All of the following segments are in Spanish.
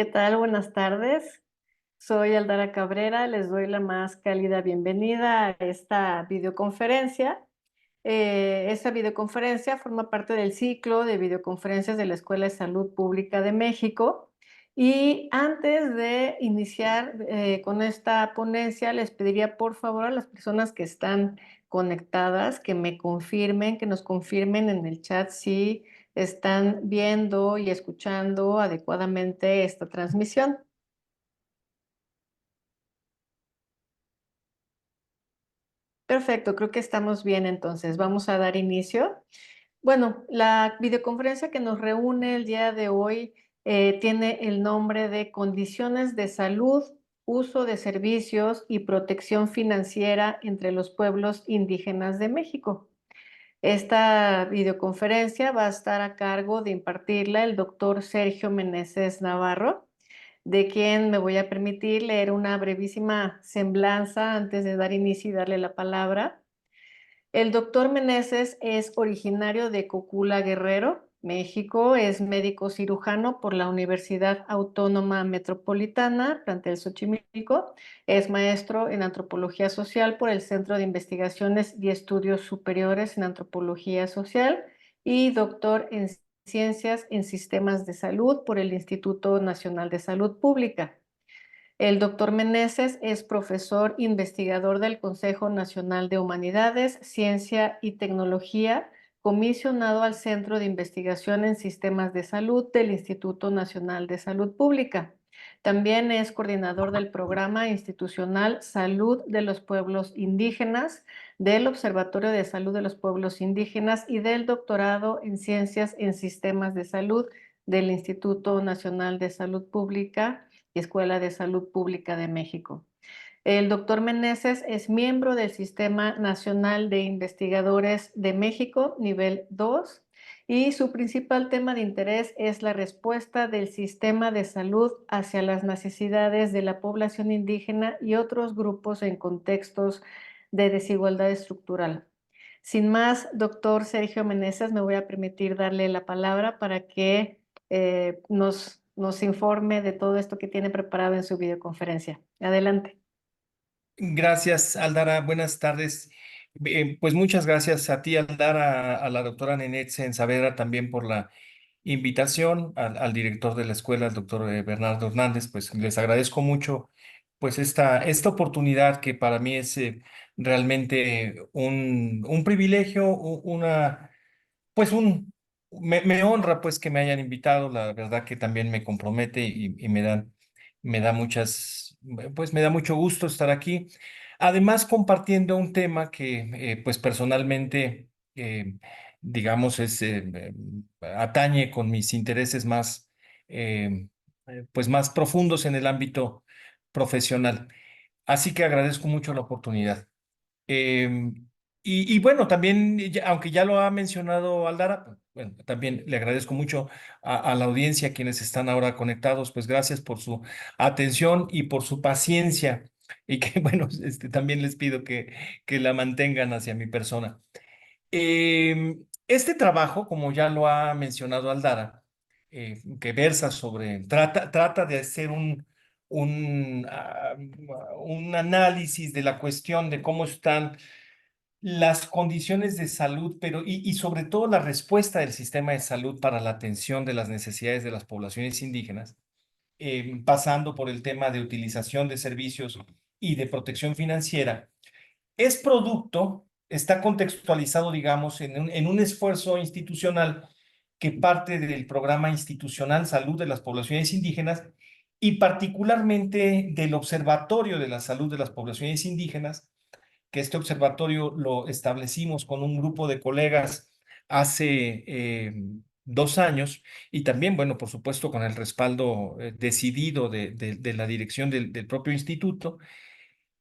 ¿Qué tal? Buenas tardes. Soy Aldara Cabrera. Les doy la más cálida bienvenida a esta videoconferencia. Esta videoconferencia forma parte del ciclo de videoconferencias de la Escuela de Salud Pública de México. Y antes de iniciar con esta ponencia, les pediría por favor a las personas que están conectadas que me confirmen, que nos confirmen en el chat si están viendo y escuchando adecuadamente esta transmisión. Perfecto, creo que estamos bien entonces. Vamos a dar inicio. Bueno, la videoconferencia que nos reúne el día de hoy tiene el nombre de Condiciones de Salud, Uso de Servicios y Protección Financiera entre los Pueblos Indígenas de México. Esta videoconferencia va a estar a cargo de impartirla el doctor Sergio Meneses Navarro, de quien me voy a permitir leer una brevísima semblanza antes de dar inicio y darle la palabra. El doctor Meneses es originario de Cocula, Guerrero, México. Es médico cirujano por la Universidad Autónoma Metropolitana, plantel Xochimilco. Es maestro en antropología social por el Centro de Investigaciones y Estudios Superiores en Antropología Social y doctor en Ciencias en Sistemas de Salud por el Instituto Nacional de Salud Pública. El doctor Meneses es profesor investigador del Consejo Nacional de Humanidades, Ciencia y Tecnología, comisionado al Centro de Investigación en Sistemas de Salud del Instituto Nacional de Salud Pública. También es coordinador del programa institucional Salud de los Pueblos Indígenas, del Observatorio de Salud de los Pueblos Indígenas y del doctorado en Ciencias en Sistemas de Salud del Instituto Nacional de Salud Pública y Escuela de Salud Pública de México. El doctor Meneses es miembro del Sistema Nacional de Investigadores de México, nivel 2, y su principal tema de interés es la respuesta del sistema de salud hacia las necesidades de la población indígena y otros grupos en contextos de desigualdad estructural. Sin más, doctor Sergio Meneses, me voy a permitir darle la palabra para que nos informe de todo esto que tiene preparado en su videoconferencia. Adelante. Gracias, Aldara. Buenas tardes. Pues muchas gracias a ti, Aldara, a la doctora Nenet Saavedra también por la invitación, al director de la escuela, el doctor Bernardo Hernández. Pues les agradezco mucho pues esta oportunidad que para mí es realmente un privilegio, pues me honra pues que me hayan invitado. La verdad que también me compromete y me da pues me da mucho gusto estar aquí. Además, compartiendo un tema que pues personalmente, digamos, atañe con mis intereses más, pues más profundos en el ámbito profesional. Así que agradezco mucho la oportunidad. Em, y bueno, también, aunque ya lo ha mencionado Aldara, pues, bueno, también le agradezco mucho a la audiencia, quienes están ahora conectados, pues gracias por su atención y por su paciencia. Y que bueno, también les pido que la mantengan hacia mi persona. Este trabajo, como ya lo ha mencionado Aldara, que versa trata de hacer un análisis de la cuestión de cómo están las condiciones de salud, pero y sobre todo la respuesta del sistema de salud para la atención de las necesidades de las poblaciones indígenas, pasando por el tema de utilización de servicios y de protección financiera, está contextualizado, digamos, en un esfuerzo institucional que parte del programa institucional Salud de las Poblaciones Indígenas y particularmente del Observatorio de la Salud de las Poblaciones Indígenas, que este observatorio lo establecimos con un grupo de colegas hace 2 años y también, bueno, por supuesto, con el respaldo decidido de la dirección del propio instituto.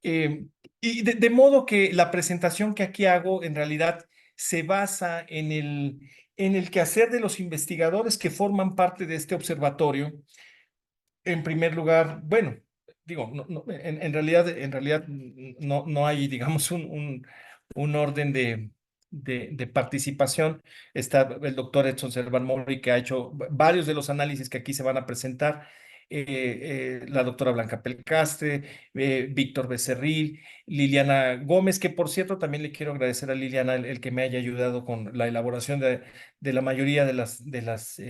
Eh, y de modo que la presentación que aquí hago en realidad se basa en el quehacer de los investigadores que forman parte de este observatorio. En primer lugar, bueno, digo, en realidad no hay, digamos, un orden de participación. Está el doctor Edson Servan Mori, que ha hecho varios de los análisis que aquí se van a presentar. la doctora Blanca Pelcastre, Víctor Becerril, Liliana Gómez, que por cierto también le quiero agradecer a Liliana el que me haya ayudado con la elaboración de la mayoría de las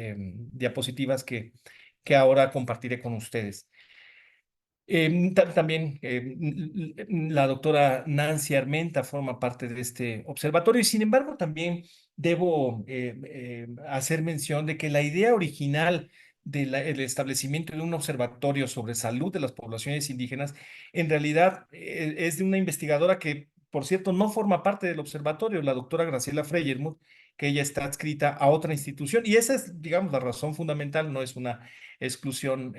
diapositivas que ahora compartiré con ustedes. También la doctora Nancy Armenta forma parte de este observatorio y sin embargo también debo hacer mención de que la idea original del establecimiento de un observatorio sobre salud de las poblaciones indígenas en realidad es de una investigadora que, por cierto, no forma parte del observatorio, la doctora Graciela Freyermuth, que ella está adscrita a otra institución y esa es, digamos, la razón fundamental, no es una exclusión,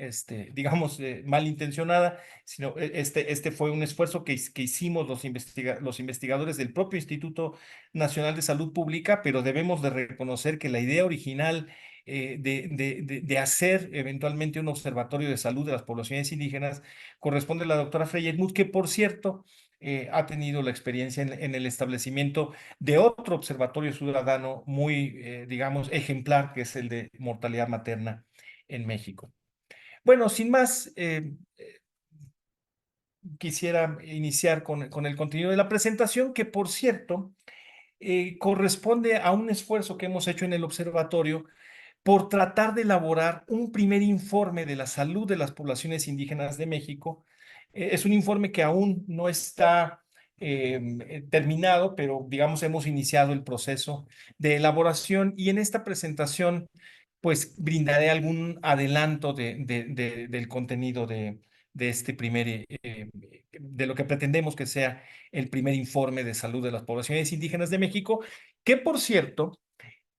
digamos, malintencionada, sino este fue un esfuerzo que hicimos los investigadores del propio Instituto Nacional de Salud Pública, pero debemos de reconocer que la idea original de hacer eventualmente un observatorio de salud de las poblaciones indígenas corresponde a la doctora Freyermuth, que por cierto ha tenido la experiencia en el establecimiento de otro observatorio ciudadano muy, digamos, ejemplar, que es el de mortalidad materna en México. Bueno, sin más, quisiera iniciar con el contenido de la presentación, que por cierto, corresponde a un esfuerzo que hemos hecho en el observatorio por tratar de elaborar un primer informe de la salud de las poblaciones indígenas de México. Es un informe que aún no está terminado, pero digamos hemos iniciado el proceso de elaboración y en esta presentación pues brindaré algún adelanto del contenido de este primer, de lo que pretendemos que sea el primer informe de salud de las poblaciones indígenas de México, que por cierto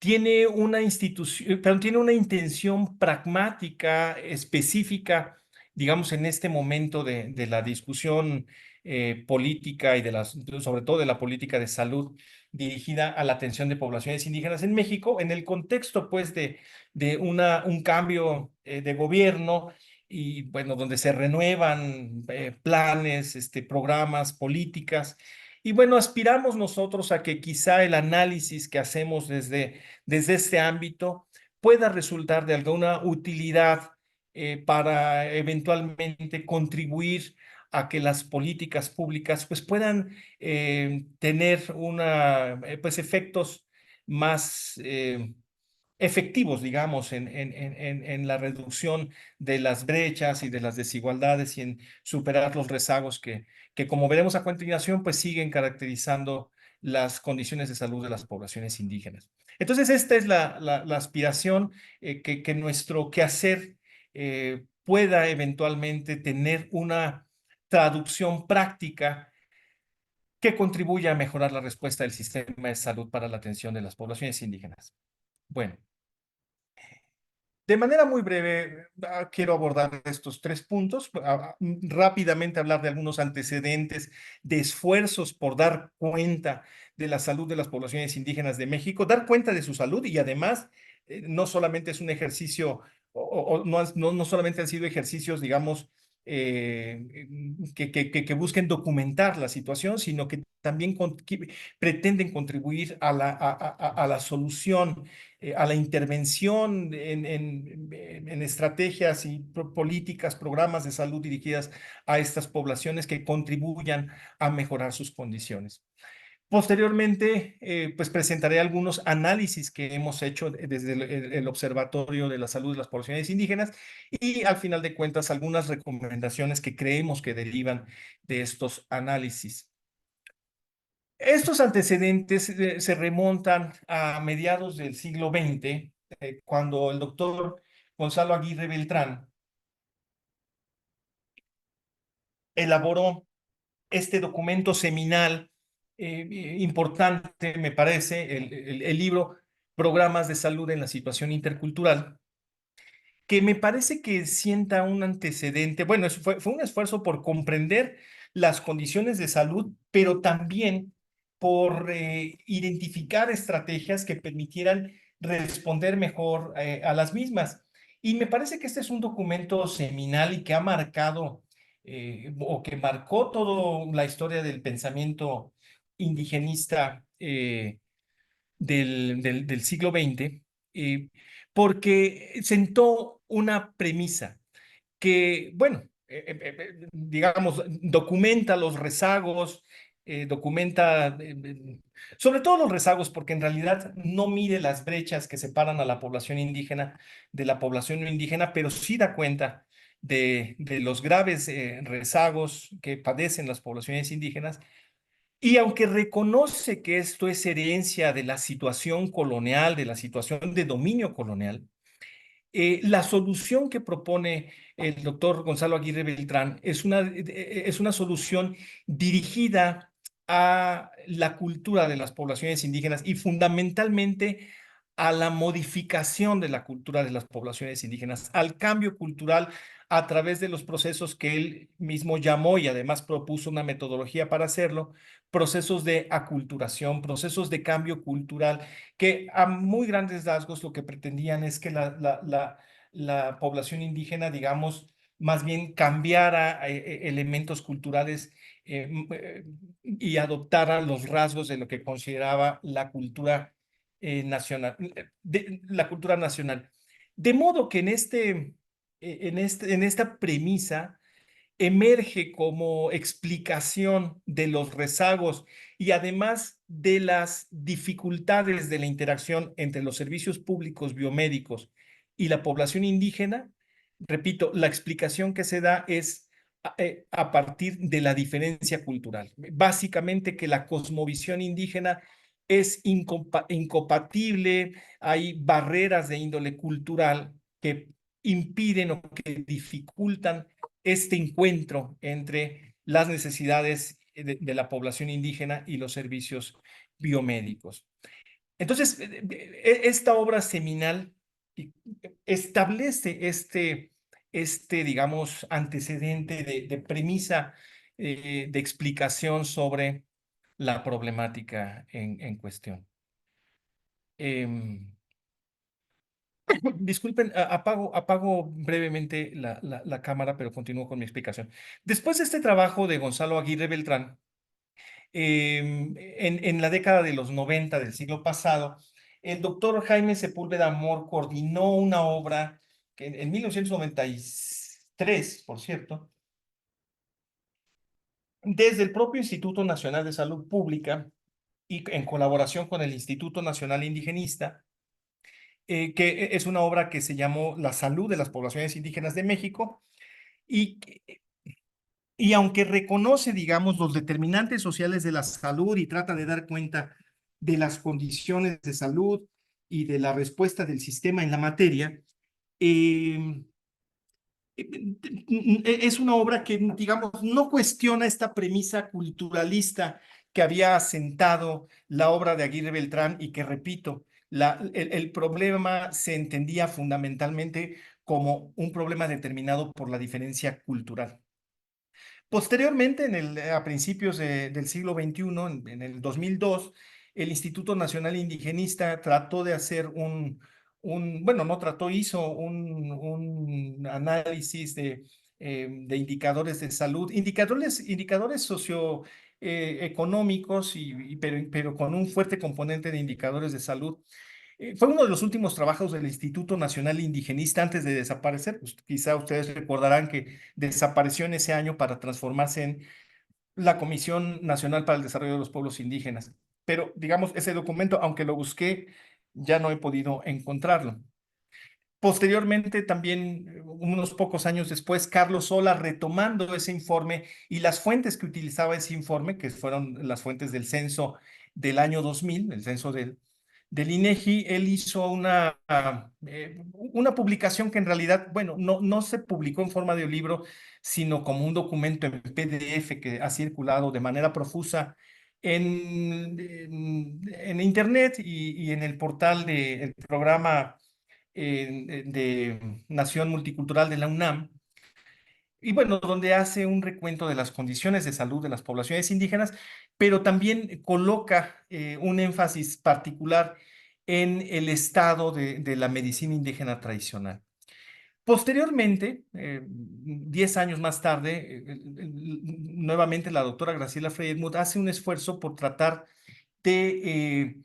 tiene una institución, pero tiene una intención pragmática, específica, digamos, en este momento de la discusión política y sobre todo de la política de salud dirigida a la atención de poblaciones indígenas en México, en el contexto, pues, de un cambio de gobierno y, bueno, donde se renuevan planes, programas, políticas. Y bueno, aspiramos nosotros a que quizá el análisis que hacemos desde este ámbito pueda resultar de alguna utilidad para eventualmente contribuir a que las políticas públicas pues puedan tener pues efectos más efectivos, digamos, en la reducción de las brechas y de las desigualdades y en superar los rezagos que como veremos a continuación, pues siguen caracterizando las condiciones de salud de las poblaciones indígenas. Entonces, esta es la aspiración, que nuestro quehacer pueda eventualmente tener una traducción práctica que contribuya a mejorar la respuesta del sistema de salud para la atención de las poblaciones indígenas. Bueno, de manera muy breve, quiero abordar estos tres puntos, rápidamente hablar de algunos antecedentes de esfuerzos por dar cuenta de la salud de las poblaciones indígenas de México, dar cuenta de su salud y además no solamente es un ejercicio, no solamente han sido ejercicios, digamos, que busquen documentar la situación, sino que también que pretenden contribuir a la solución, a la intervención en estrategias y políticas, programas de salud dirigidas a estas poblaciones que contribuyan a mejorar sus condiciones. Posteriormente, pues presentaré algunos análisis que hemos hecho desde el Observatorio de la Salud de las Poblaciones Indígenas y al final de cuentas algunas recomendaciones que creemos que derivan de estos análisis. Estos antecedentes se remontan a mediados del siglo XX, cuando el doctor Gonzalo Aguirre Beltrán elaboró este documento seminal importante, me parece, el libro Programas de Salud en la Situación Intercultural, que me parece que sienta un antecedente, bueno, fue un esfuerzo por comprender las condiciones de salud, pero también por identificar estrategias que permitieran responder mejor a las mismas. Y me parece que este es un documento seminal y que ha marcado o que marcó toda la historia del pensamiento indigenista del siglo XX, porque sentó una premisa que, bueno, digamos, documenta los rezagos, documenta sobre todo los rezagos, porque en realidad no mide las brechas que separan a la población indígena de la población no indígena, pero sí da cuenta de los graves rezagos que padecen las poblaciones indígenas. Y aunque reconoce que esto es herencia de la situación colonial, de la situación de dominio colonial, la solución que propone el doctor Gonzalo Aguirre Beltrán es una solución dirigida a la cultura de las poblaciones indígenas y fundamentalmente a la modificación de la cultura de las poblaciones indígenas, al cambio cultural a través de los procesos que él mismo llamó y además propuso una metodología para hacerlo, procesos de aculturación, procesos de cambio cultural que a muy grandes rasgos lo que pretendían es que la población indígena, digamos, más bien cambiara elementos culturales y adoptara los rasgos de lo que consideraba la cultura nacional, la cultura nacional. De modo que en esta premisa, emerge como explicación de los rezagos y además de las dificultades de la interacción entre los servicios públicos biomédicos y la población indígena. Repito, la explicación que se da es a partir de la diferencia cultural. Básicamente que la cosmovisión indígena es incompatible, hay barreras de índole cultural que impiden o que dificultan este encuentro entre las necesidades de la población indígena y los servicios biomédicos. Entonces, esta obra seminal establece digamos, antecedente de premisa de explicación sobre la problemática en cuestión. Disculpen, apago brevemente la cámara, pero continúo con mi explicación. Después de este trabajo de Gonzalo Aguirre Beltrán, en la década de los 90 del siglo pasado, el doctor Jaime Sepúlveda Amor coordinó una obra que en 1993, por cierto, desde el propio Instituto Nacional de Salud Pública y en colaboración con el Instituto Nacional Indigenista, que es una obra que se llamó La salud de las poblaciones indígenas de México, y, y aunque reconoce, digamos, los determinantes sociales de la salud y trata de dar cuenta de las condiciones de salud y de la respuesta del sistema en la materia, eh, es una obra que, digamos, no cuestiona esta premisa culturalista que había asentado la obra de Aguirre Beltrán y que, repito, el problema se entendía fundamentalmente como un problema determinado por la diferencia cultural. Posteriormente, a principios del siglo XXI, en el 2002, el Instituto Nacional Indigenista trató de hacer bueno, no trató, hizo un análisis de indicadores de salud, indicadores socioeconómicos, pero con un fuerte componente de indicadores de salud. Fue uno de los últimos trabajos del Instituto Nacional Indigenista antes de desaparecer. Pues, quizá ustedes recordarán que desapareció en ese año para transformarse en la Comisión Nacional para el Desarrollo de los Pueblos Indígenas. Pero, digamos, ese documento, aunque lo busqué, ya no he podido encontrarlo. Posteriormente, también, unos pocos años después, Carlos Sola, retomando ese informe y las fuentes que utilizaba ese informe, que fueron las fuentes del censo del año 2000, el censo del INEGI, él hizo una publicación que en realidad, bueno, no se publicó en forma de libro, sino como un documento en PDF que ha circulado de manera profusa en Internet y en el portal del programa de Nación Multicultural de la UNAM. Y bueno, donde hace un recuento de las condiciones de salud de las poblaciones indígenas, pero también coloca un énfasis particular en el estado de la medicina indígena tradicional. Posteriormente, 10 años más tarde, nuevamente la doctora Graciela Freymuth hace un esfuerzo por tratar de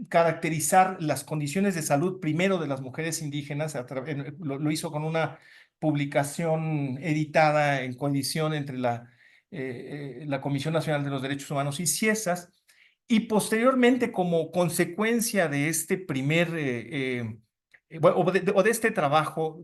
caracterizar las condiciones de salud primero de las mujeres indígenas, lo hizo con una publicación editada en condición entre la Comisión Nacional de los Derechos Humanos y CIESAS, y posteriormente, como consecuencia de este primer, bueno, o de este trabajo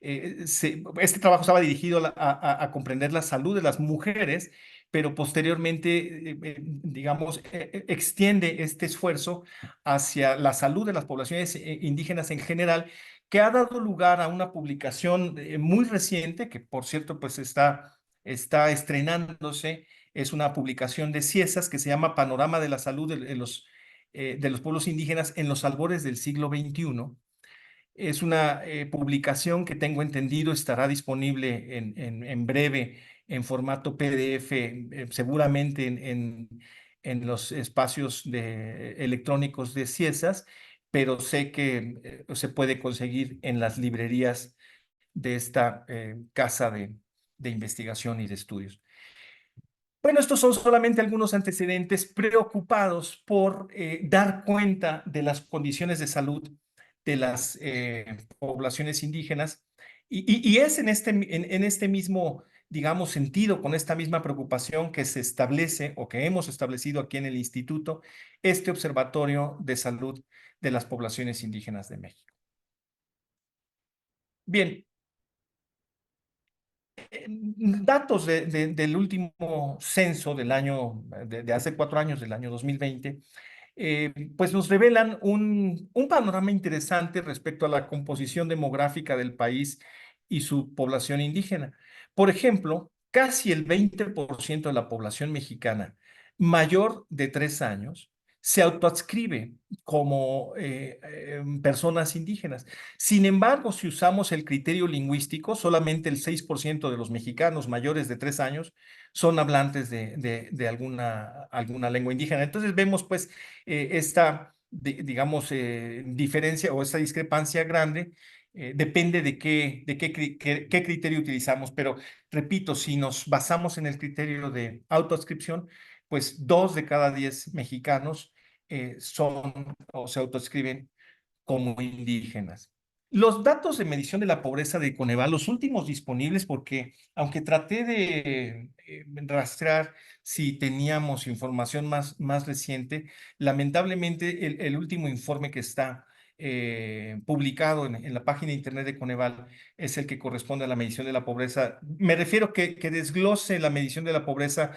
este trabajo estaba dirigido a comprender la salud de las mujeres, pero posteriormente, digamos, extiende este esfuerzo hacia la salud de las poblaciones indígenas en general, que ha dado lugar a una publicación muy reciente, que por cierto, pues está estrenándose. Es una publicación de Ciesas que se llama Panorama de la Salud de los Pueblos Indígenas en los albores del siglo XXI. Es una publicación que tengo entendido estará disponible en breve en formato PDF, seguramente en los espacios electrónicos de Ciesas, pero sé que se puede conseguir en las librerías de esta casa de investigación y de estudios. Bueno, estos son solamente algunos antecedentes preocupados por dar cuenta de las condiciones de salud de las poblaciones indígenas, y es en este mismo, digamos, sentido, con esta misma preocupación, que se establece o que hemos establecido aquí en el Instituto este Observatorio de Salud de las Poblaciones Indígenas de México. Bien, datos del último censo del año, de hace 4 años, del año 2020, pues nos revelan un panorama interesante respecto a la composición demográfica del país y su población indígena. Por ejemplo, casi el 20% de la población mexicana mayor de 3 años se autoadscribe como personas indígenas. Sin embargo, si usamos el criterio lingüístico, solamente el 6% de los mexicanos mayores de 3 años son hablantes de alguna lengua indígena. Entonces vemos pues esta, digamos, diferencia o esta discrepancia grande. Depende de qué criterio utilizamos, pero repito, si nos basamos en el criterio de autoadscripción, pues 2 de cada 10 mexicanos son o se autoescriben como indígenas. Los datos de medición de la pobreza de Coneval, los últimos disponibles, porque aunque traté de rastrear si teníamos información más reciente, lamentablemente el último informe que está publicado en la página de internet de Coneval es el que corresponde a la medición de la pobreza. Me refiero que desglose la medición de la pobreza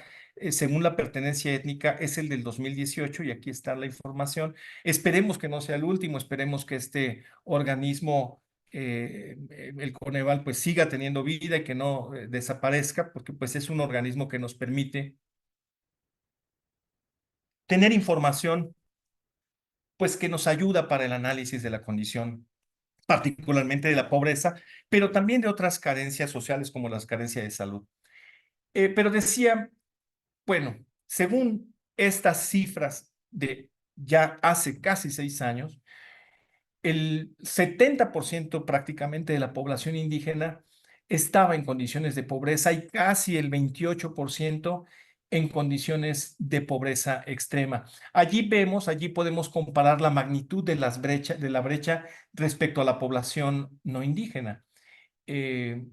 según la pertenencia étnica, es el del 2018, y aquí está la información. Esperemos que no sea el último, esperemos que este organismo, el Coneval, pues siga teniendo vida y que no desaparezca, porque pues es un organismo que nos permite tener información, pues que nos ayuda para el análisis de la condición, particularmente de la pobreza, pero también de otras carencias sociales como las carencias de salud. Pero decía, bueno, según estas cifras de ya hace casi 6 años, el 70% prácticamente de la población indígena estaba en condiciones de pobreza y casi el 28% en condiciones de pobreza extrema. Allí podemos comparar la magnitud de la brecha respecto a la población no indígena. Eh,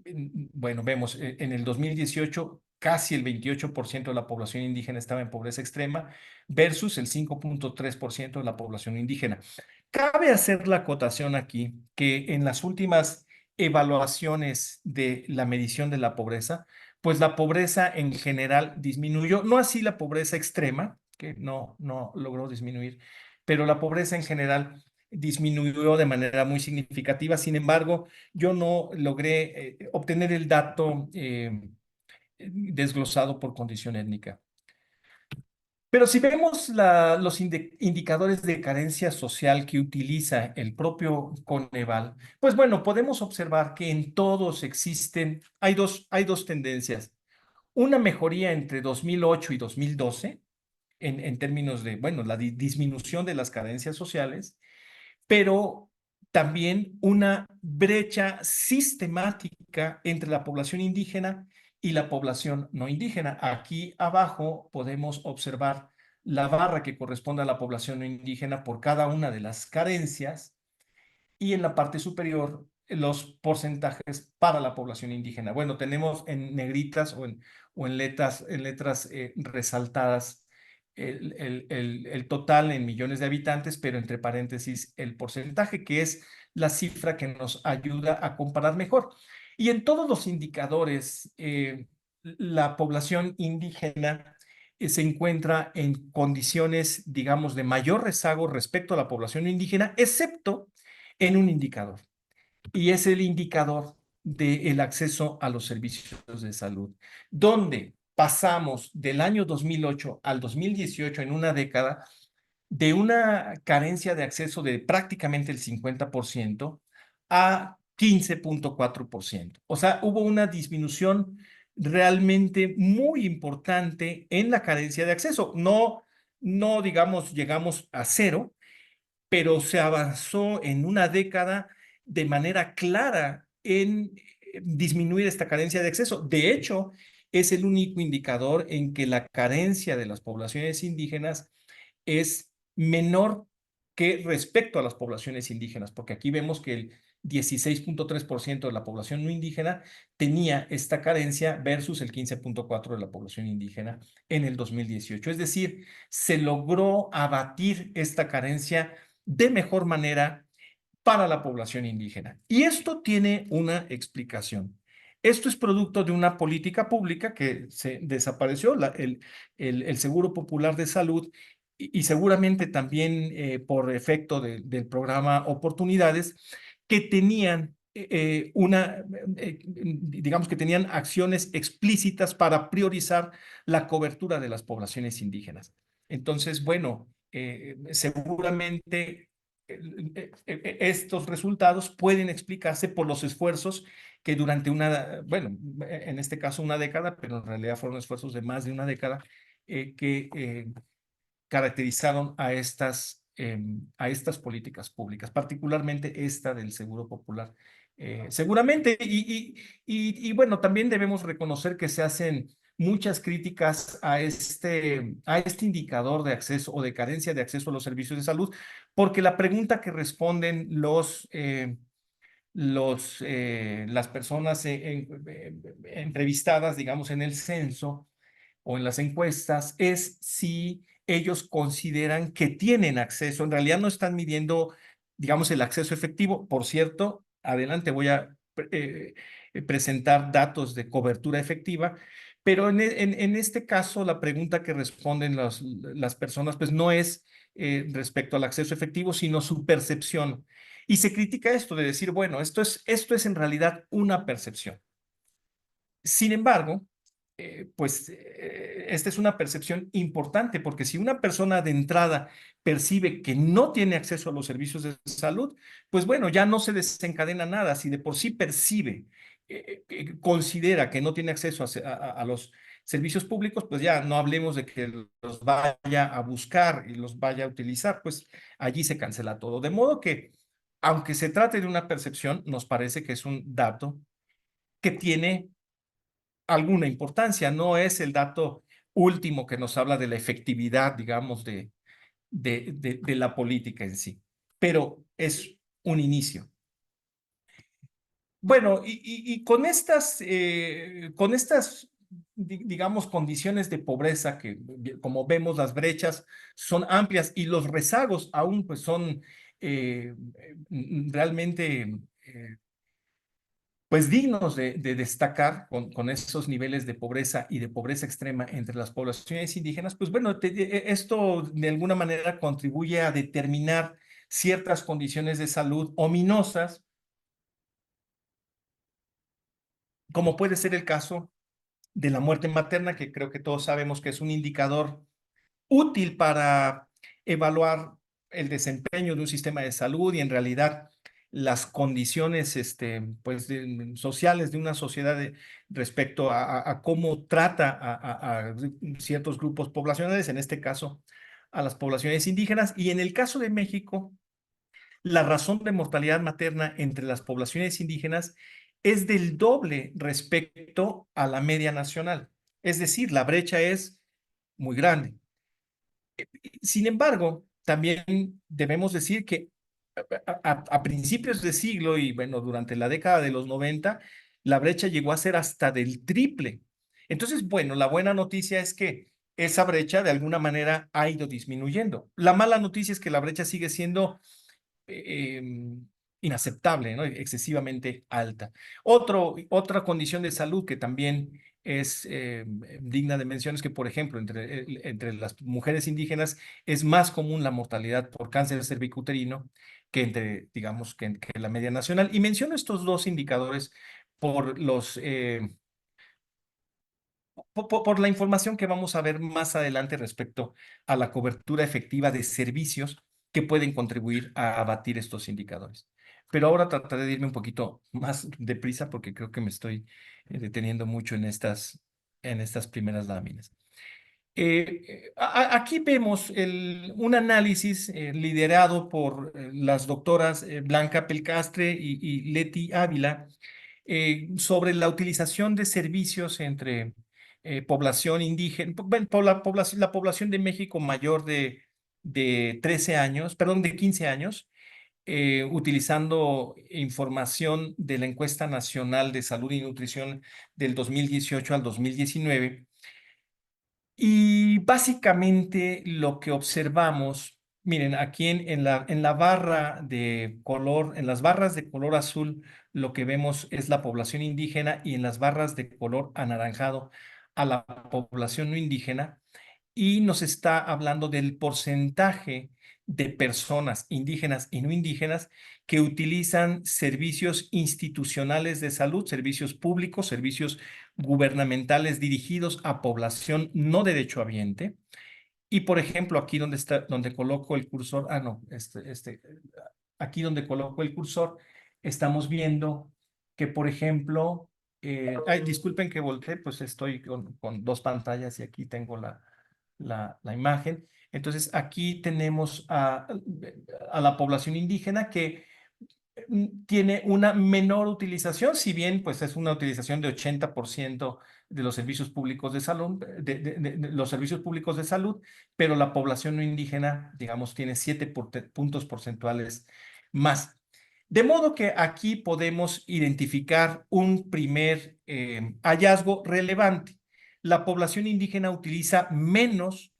bueno, vemos en el 2018 casi el 28% de la población indígena estaba en pobreza extrema versus el 5.3% de la población indígena. Cabe hacer la acotación aquí que en las últimas evaluaciones de la medición de la pobreza, pues la pobreza en general disminuyó, no así la pobreza extrema, que no logró disminuir, pero la pobreza en general disminuyó de manera muy significativa. Sin embargo, yo no logré obtener el dato desglosado por condición étnica. Pero si vemos los indicadores de carencia social que utiliza el propio Coneval, pues bueno, podemos observar que en todos hay dos tendencias. Una mejoría entre 2008 y 2012 en términos de, bueno, la disminución de las carencias sociales, pero también una brecha sistemática entre la población indígena y la población no indígena. Aquí abajo podemos observar la barra que corresponde a la población no indígena por cada una de las carencias, y en la parte superior los porcentajes para la población indígena. Bueno, tenemos en negritas o en letras resaltadas el total en millones de habitantes, pero entre paréntesis el porcentaje, que es la cifra que nos ayuda a comparar mejor. Y en todos los indicadores, la población indígena se encuentra en condiciones, digamos, de mayor rezago respecto a la población indígena, excepto en un indicador, y es el indicador del acceso a los servicios de salud, donde pasamos del año 2008 al 2018 en una década de una carencia de acceso de prácticamente el 50% a 15,4%. O sea, hubo una disminución realmente muy importante en la carencia de acceso. No, no digamos, llegamos a cero, pero se avanzó en una década de manera clara en disminuir esta carencia de acceso. De hecho, es el único indicador en que la carencia de las poblaciones indígenas es menor que respecto a las poblaciones indígenas, porque aquí vemos que el 16,3% de la población no indígena tenía esta carencia versus el 15,4% de la población indígena en el 2018. Es decir, se logró abatir esta carencia de mejor manera para la población indígena. Y esto tiene una explicación. Esto es producto de una política pública que se desapareció, el Seguro Popular de Salud, y seguramente también por efecto del programa Oportunidades, que tenían digamos que tenían acciones explícitas para priorizar la cobertura de las poblaciones indígenas. Entonces, bueno, seguramente estos resultados pueden explicarse por los esfuerzos que durante bueno, en este caso una década, pero en realidad fueron esfuerzos de más de una década, que caracterizaron a estas políticas públicas, particularmente esta del Seguro Popular. Seguramente, y bueno, también debemos reconocer que se hacen muchas críticas a este indicador de acceso o de carencia de acceso a los servicios de salud, porque la pregunta que responden las personas entrevistadas, digamos, en el censo o en las encuestas, es si ellos consideran que tienen acceso. En realidad no están midiendo, digamos, el acceso efectivo. Por cierto, adelante voy a presentar datos de cobertura efectiva, pero en este caso la pregunta que responden las personas pues no es respecto al acceso efectivo, sino su percepción. Y se critica esto de decir, bueno, esto es en realidad una percepción. Sin embargo, esta es una percepción importante, porque si una persona de entrada percibe que no tiene acceso a los servicios de salud, pues bueno, ya no se desencadena nada. Si de por sí percibe, considera que no tiene acceso a los servicios públicos, pues ya no hablemos de que los vaya a buscar y los vaya a utilizar, pues allí se cancela todo. De modo que, aunque se trate de una percepción, nos parece que es un dato que tiene alguna importancia. No es el dato último que nos habla de la efectividad, digamos, de la política en sí, pero es un inicio. Bueno, y con estas, digamos, condiciones de pobreza que, como vemos, las brechas son amplias y los rezagos aún pues son realmente pues dignos de destacar con esos niveles de pobreza y de pobreza extrema entre las poblaciones indígenas, pues bueno, esto de alguna manera contribuye a determinar ciertas condiciones de salud ominosas, como puede ser el caso de la muerte materna, que creo que todos sabemos que es un indicador útil para evaluar el desempeño de un sistema de salud y en realidad las condiciones pues, sociales de una sociedad respecto a cómo trata a ciertos grupos poblacionales, en este caso a las poblaciones indígenas. Y en el caso de México, la razón de mortalidad materna entre las poblaciones indígenas es del doble respecto a la media nacional. Es decir, la brecha es muy grande. Sin embargo, también debemos decir que a principios de siglo y bueno, durante la década de los 90, la brecha llegó a ser hasta del triple. Entonces, bueno, la buena noticia es que esa brecha de alguna manera ha ido disminuyendo. La mala noticia es que la brecha sigue siendo inaceptable, ¿no? Excesivamente alta. Otra condición de salud que también es digna de mención es que, por ejemplo, entre las mujeres indígenas es más común la mortalidad por cáncer cervicuterino que entre, digamos, que la media nacional. Y menciono estos dos indicadores por por la información que vamos a ver más adelante respecto a la cobertura efectiva de servicios que pueden contribuir a abatir estos indicadores. Pero ahora trataré de irme un poquito más deprisa porque creo que me estoy deteniendo mucho en estas primeras láminas. Aquí vemos un análisis liderado por las doctoras Blanca Pelcastre y Leti Ávila sobre la utilización de servicios entre población indígena, bueno, la población de México mayor de 13 años, perdón, de 15 años, utilizando información de la Encuesta Nacional de Salud y Nutrición del 2018 al 2019. Y básicamente lo que observamos, miren, aquí en la barra de color, en las barras de color azul, lo que vemos es la población indígena y en las barras de color anaranjado a la población no indígena y nos está hablando del porcentaje de personas indígenas y no indígenas que utilizan servicios institucionales de salud, servicios públicos, servicios gubernamentales dirigidos a población no derechohabiente. Y por ejemplo, aquí donde está, donde coloco el cursor, no, aquí donde coloco el cursor, estamos viendo que, por ejemplo, disculpen que volteé, pues estoy con dos pantallas y aquí tengo la imagen. Entonces, aquí tenemos a la población indígena que tiene una menor utilización, si bien pues es una utilización de 80% de los servicios públicos de salud, de los servicios públicos de salud, pero la población no indígena, digamos, tiene 7 puntos porcentuales más. De modo que aquí podemos identificar un primer hallazgo relevante. La población indígena utiliza menos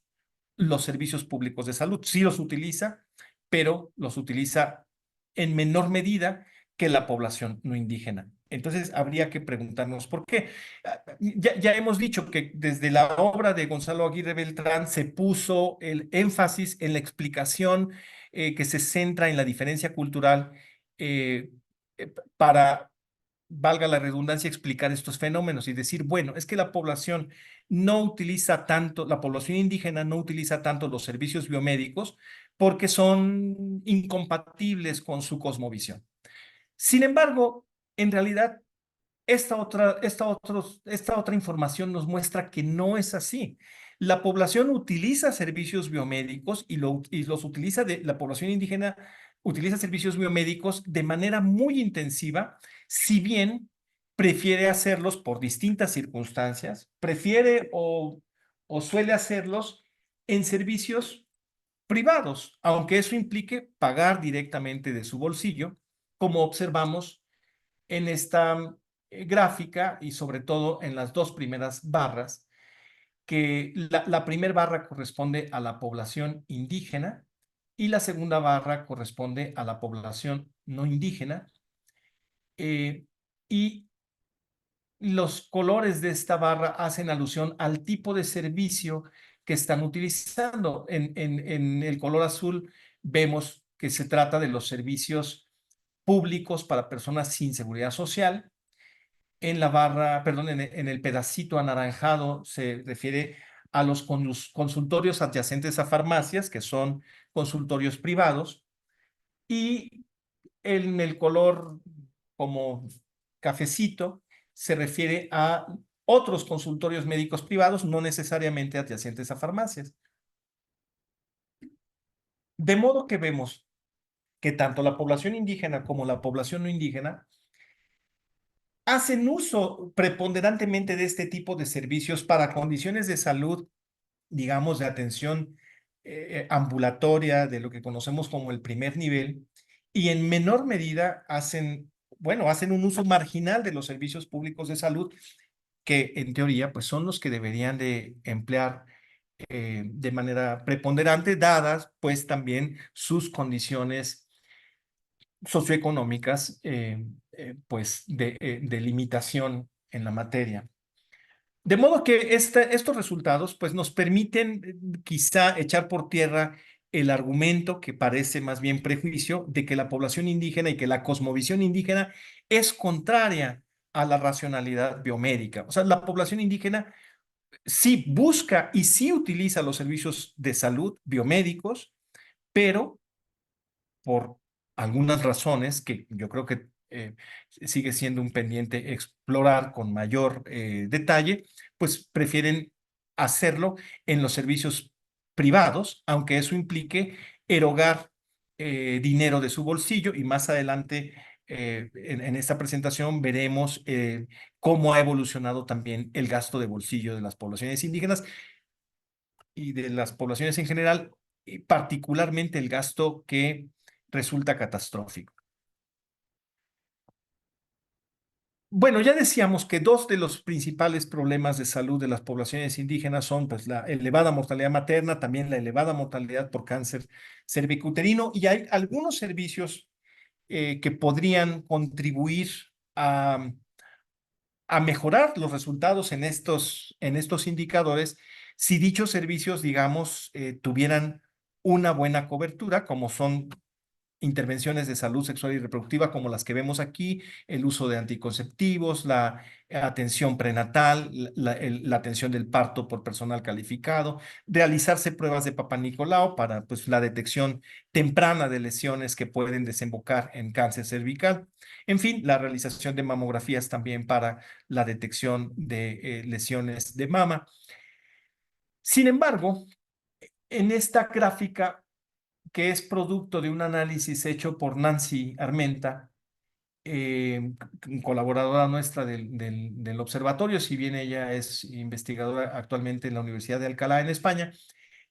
los servicios públicos de salud. Sí los utiliza, pero los utiliza en menor medida que la población no indígena. Entonces, habría que preguntarnos por qué. Ya hemos dicho que desde la obra de Gonzalo Aguirre Beltrán se puso el énfasis en la explicación que se centra en la diferencia cultural para valga la redundancia, explicar estos fenómenos y decir, bueno, es que la población no utiliza tanto, la población indígena no utiliza tanto los servicios biomédicos porque son incompatibles con su cosmovisión. Sin embargo, en realidad, esta otra información nos muestra que no es así. La población utiliza servicios biomédicos y los utiliza la población indígena utiliza servicios biomédicos de manera muy intensiva, si bien prefiere hacerlos por distintas circunstancias, prefiere o suele hacerlos en servicios privados, aunque eso implique pagar directamente de su bolsillo, como observamos en esta gráfica y sobre todo en las dos primeras barras, que la primera barra corresponde a la población indígena y la segunda barra corresponde a la población no indígena. Y los colores de esta barra hacen alusión al tipo de servicio que están utilizando. En el color azul vemos que se trata de los servicios públicos para personas sin seguridad social. En la barra, perdón, en el pedacito anaranjado se refiere a los consultorios adyacentes a farmacias, que son consultorios privados, y en el color como cafecito se refiere a otros consultorios médicos privados, no necesariamente adyacentes a farmacias. De modo que vemos que tanto la población indígena como la población no indígena hacen uso preponderantemente de este tipo de servicios para condiciones de salud, digamos, de atención ambulatoria, de lo que conocemos como el primer nivel, y en menor medida hacen, bueno, hacen un uso marginal de los servicios públicos de salud que en teoría pues son los que deberían de emplear de manera preponderante, dadas pues también sus condiciones socioeconómicas pues de limitación en la materia. De modo que estos resultados pues nos permiten quizá echar por tierra el argumento que parece más bien prejuicio de que la población indígena y que la cosmovisión indígena es contraria a la racionalidad biomédica. O sea, la población indígena sí busca y sí utiliza los servicios de salud biomédicos, pero por algunas razones que yo creo que sigue siendo un pendiente explorar con mayor detalle, pues prefieren hacerlo en los servicios privados, aunque eso implique erogar dinero de su bolsillo y más adelante en esta presentación veremos cómo ha evolucionado también el gasto de bolsillo de las poblaciones indígenas y de las poblaciones en general, y particularmente el gasto que resulta catastrófico. Bueno, ya decíamos que dos de los principales problemas de salud de las poblaciones indígenas son pues, la elevada mortalidad materna, también la elevada mortalidad por cáncer cervicuterino, y hay algunos servicios que podrían contribuir a mejorar los resultados en estos indicadores si dichos servicios, digamos, tuvieran una buena cobertura, como son intervenciones de salud sexual y reproductiva como las que vemos aquí, el uso de anticonceptivos, la atención prenatal, la atención del parto por personal calificado, realizarse pruebas de Papá Nicolau para pues, la detección temprana de lesiones que pueden desembocar en cáncer cervical. En fin, la realización de mamografías también para la detección de lesiones de mama. Sin embargo, en esta gráfica que es producto de un análisis hecho por Nancy Armenta, colaboradora nuestra del observatorio, si bien ella es investigadora actualmente en la Universidad de Alcalá en España,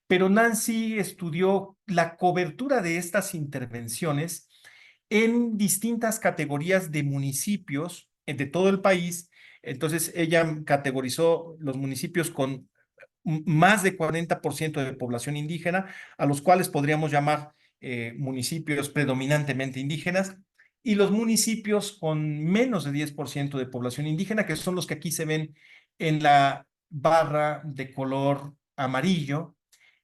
pero Nancy estudió la cobertura de estas intervenciones en distintas categorías de municipios de todo el país. Entonces, ella categorizó los municipios con más de 40% de población indígena, a los cuales podríamos llamar municipios predominantemente indígenas, y los municipios con menos de 10% de población indígena, que son los que aquí se ven en la barra de color amarillo.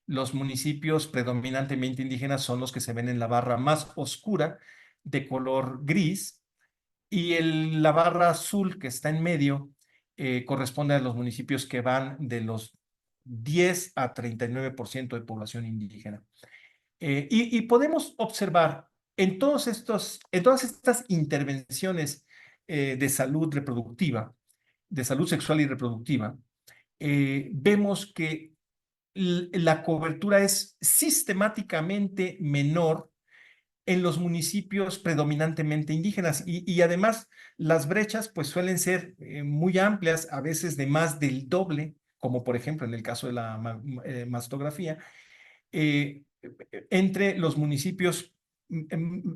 Los municipios predominantemente indígenas son los que se ven en la barra más oscura de color gris, y la barra azul que está en medio corresponde a los municipios que van de los 10 a 39% de población indígena. Y podemos observar en todas estas intervenciones de salud reproductiva, de salud sexual y reproductiva, vemos que la cobertura es sistemáticamente menor en los municipios predominantemente indígenas y además las brechas pues suelen ser muy amplias, a veces de más del doble, como por ejemplo en el caso de la mastografía, entre los municipios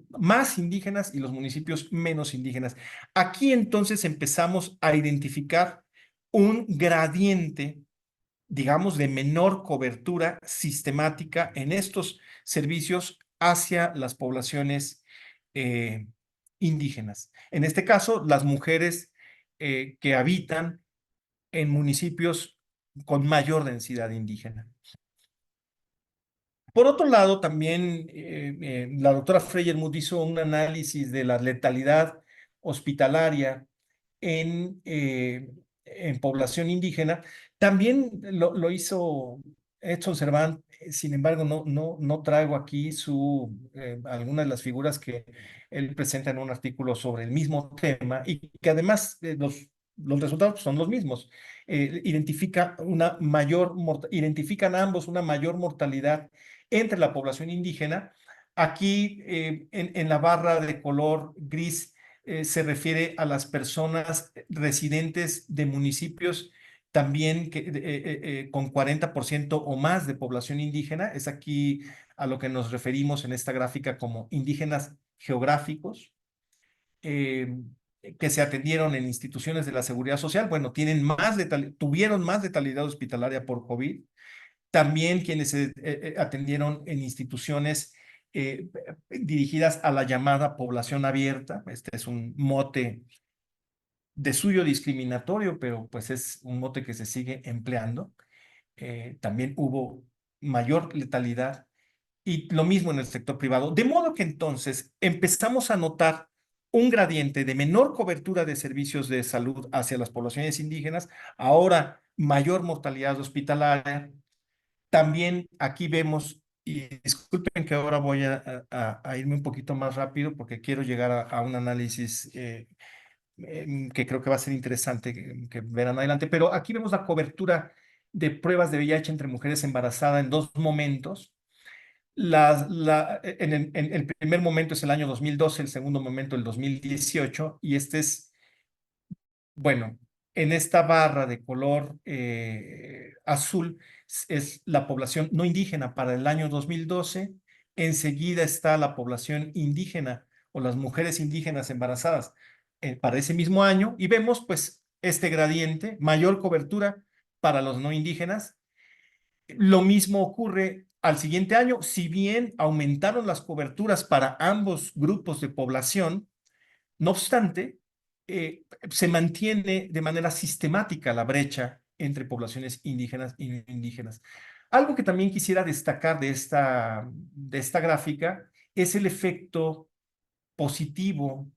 más indígenas y los municipios menos indígenas. Aquí entonces empezamos a identificar un gradiente, digamos, de menor cobertura sistemática en estos servicios hacia las poblaciones eh, indígenas. En este caso, las mujeres que habitan en municipios con mayor densidad indígena. Por otro lado, también la doctora Freyermuth hizo un análisis de la letalidad hospitalaria en población indígena. También lo hizo Edson Serván. Sin embargo, no traigo aquí algunas de las figuras que él presenta en un artículo sobre el mismo tema y que además los resultados son los mismos. Identifican ambos una mayor mortalidad entre la población indígena. Aquí en la barra de color gris se refiere a las personas residentes de municipios también con 40% o más de población indígena. Es aquí a lo que nos referimos en esta gráfica como indígenas geográficos eh, que se atendieron en instituciones de la seguridad social, bueno, tuvieron más letalidad hospitalaria por COVID. También quienes se atendieron en instituciones eh, dirigidas a la llamada población abierta. Este es un mote de suyo discriminatorio, pero pues es un mote que se sigue empleando. También hubo mayor letalidad y lo mismo en el sector privado. De modo que entonces empezamos a notar un gradiente de menor cobertura de servicios de salud hacia las poblaciones indígenas, ahora mayor mortalidad hospitalaria. También aquí vemos, y disculpen que ahora voy a irme un poquito más rápido porque quiero llegar a un análisis que creo que va a ser interesante que verán adelante, pero aquí vemos la cobertura de pruebas de VIH entre mujeres embarazadas en dos momentos. En el primer momento es el año 2012, el segundo momento el 2018, y este es, bueno, en esta barra de color azul es la población no indígena para el año 2012. Enseguida está la población indígena o las mujeres indígenas embarazadas para ese mismo año, y vemos pues este gradiente, mayor cobertura para los no indígenas. Lo mismo ocurre al siguiente año, si bien aumentaron las coberturas para ambos grupos de población. No obstante, se mantiene de manera sistemática la brecha entre poblaciones indígenas y no indígenas. Algo que también quisiera destacar de esta gráfica es el efecto positivo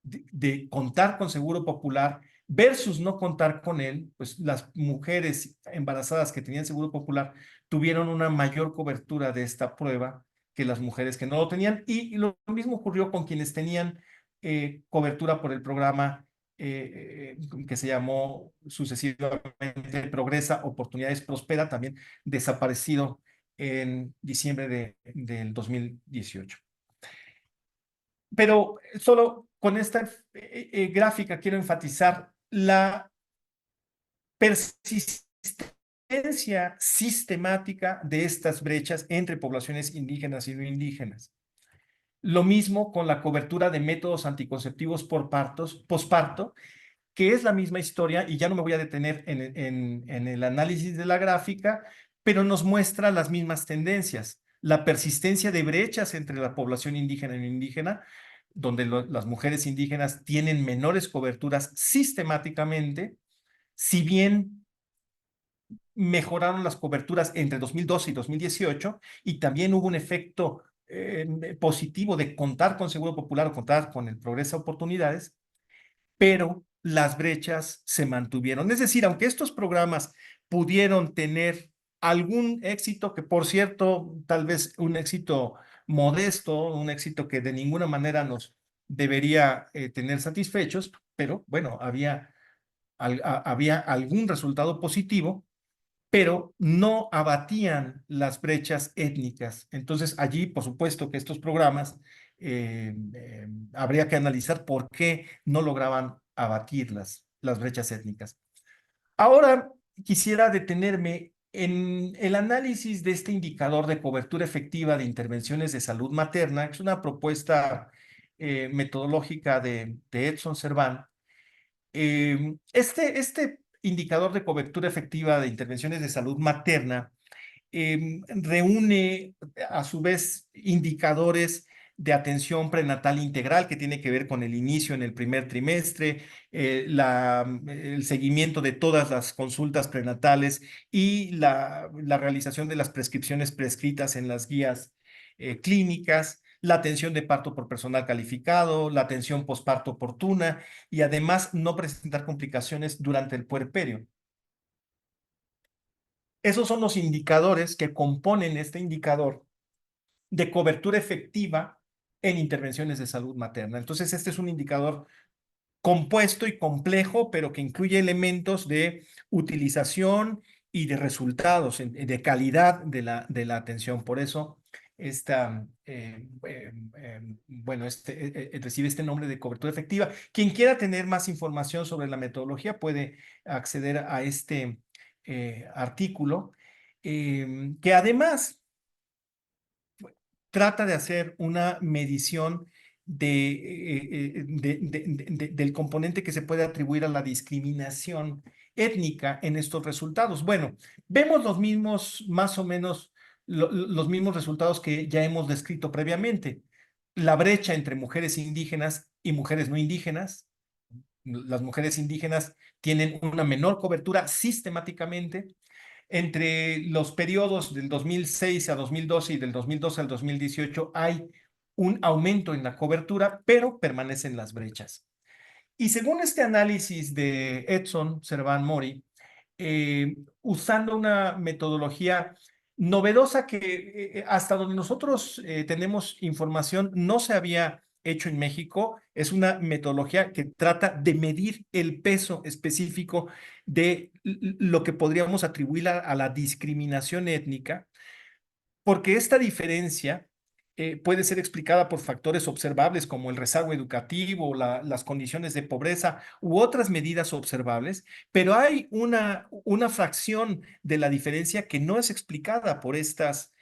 de contar con seguro popular versus no contar con él. Pues las mujeres embarazadas que tenían seguro popular tuvieron una mayor cobertura de esta prueba que las mujeres que no lo tenían, y lo mismo ocurrió con quienes tenían cobertura por el programa que se llamó sucesivamente Progresa, Oportunidades Prospera, también desaparecido en diciembre del 2018. Pero solo con esta gráfica quiero enfatizar la persistencia sistemática de estas brechas entre poblaciones indígenas y no indígenas. Lo mismo con la cobertura de métodos anticonceptivos posparto, que es la misma historia, y ya no me voy a detener en el análisis de la gráfica, pero nos muestra las mismas tendencias. La persistencia de brechas entre la población indígena y no indígena, donde las mujeres indígenas tienen menores coberturas sistemáticamente, si bien mejoraron las coberturas entre 2012 y 2018, y también hubo un efecto positivo de contar con Seguro Popular o contar con el Progreso Oportunidades, pero las brechas se mantuvieron. Es decir, aunque estos programas pudieron tener algún éxito, que por cierto, tal vez un éxito modesto, un éxito que de ninguna manera nos debería tener satisfechos, pero bueno, había algún resultado positivo, pero no abatían las brechas étnicas. Entonces, allí, por supuesto que estos programas habría que analizar por qué no lograban abatir las brechas étnicas. Ahora quisiera detenerme en el análisis de este indicador de cobertura efectiva de intervenciones de salud materna, que es una propuesta metodológica de Edson Servan. Este indicador de cobertura efectiva de intervenciones de salud materna reúne a su vez indicadores de atención prenatal integral que tiene que ver con el inicio en el primer trimestre, el seguimiento de todas las consultas prenatales y la realización de las prescripciones prescritas en las guías clínicas, la atención de parto por personal calificado, la atención posparto oportuna, y además no presentar complicaciones durante el puerperio. Esos son los indicadores que componen este indicador de cobertura efectiva en intervenciones de salud materna. Entonces, este es un indicador compuesto y complejo, pero que incluye elementos de utilización y de resultados, de calidad de la atención. Por eso, bueno, recibe este nombre de cobertura efectiva. Quien quiera tener más información sobre la metodología puede acceder a este artículo, que además trata de hacer una medición del componente que se puede atribuir a la discriminación étnica en estos resultados. Bueno, vemos los mismos, más o menos, los mismos resultados que ya hemos descrito previamente. La brecha entre mujeres indígenas y mujeres no indígenas. Las mujeres indígenas tienen una menor cobertura sistemáticamente. Entre los periodos del 2006 a 2012 y del 2012 al 2018 hay un aumento en la cobertura, pero permanecen las brechas. Y según este análisis de Edson Servan Mori, usando una metodología novedosa que hasta donde nosotros tenemos información no se había hecho en México, es una metodología que trata de medir el peso específico de lo que podríamos atribuir a la discriminación étnica, porque esta diferencia puede ser explicada por factores observables como el rezago educativo, las condiciones de pobreza u otras medidas observables, pero hay una fracción de la diferencia que no es explicada por estas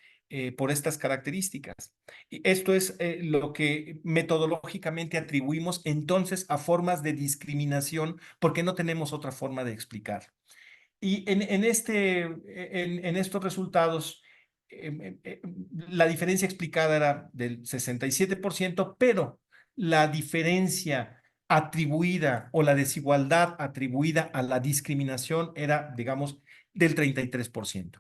características. Y esto es lo que metodológicamente atribuimos entonces a formas de discriminación porque no tenemos otra forma de explicar. Y en estos resultados, la diferencia explicada era del 67%, pero la diferencia atribuida o la desigualdad atribuida a la discriminación era, digamos, del 33%.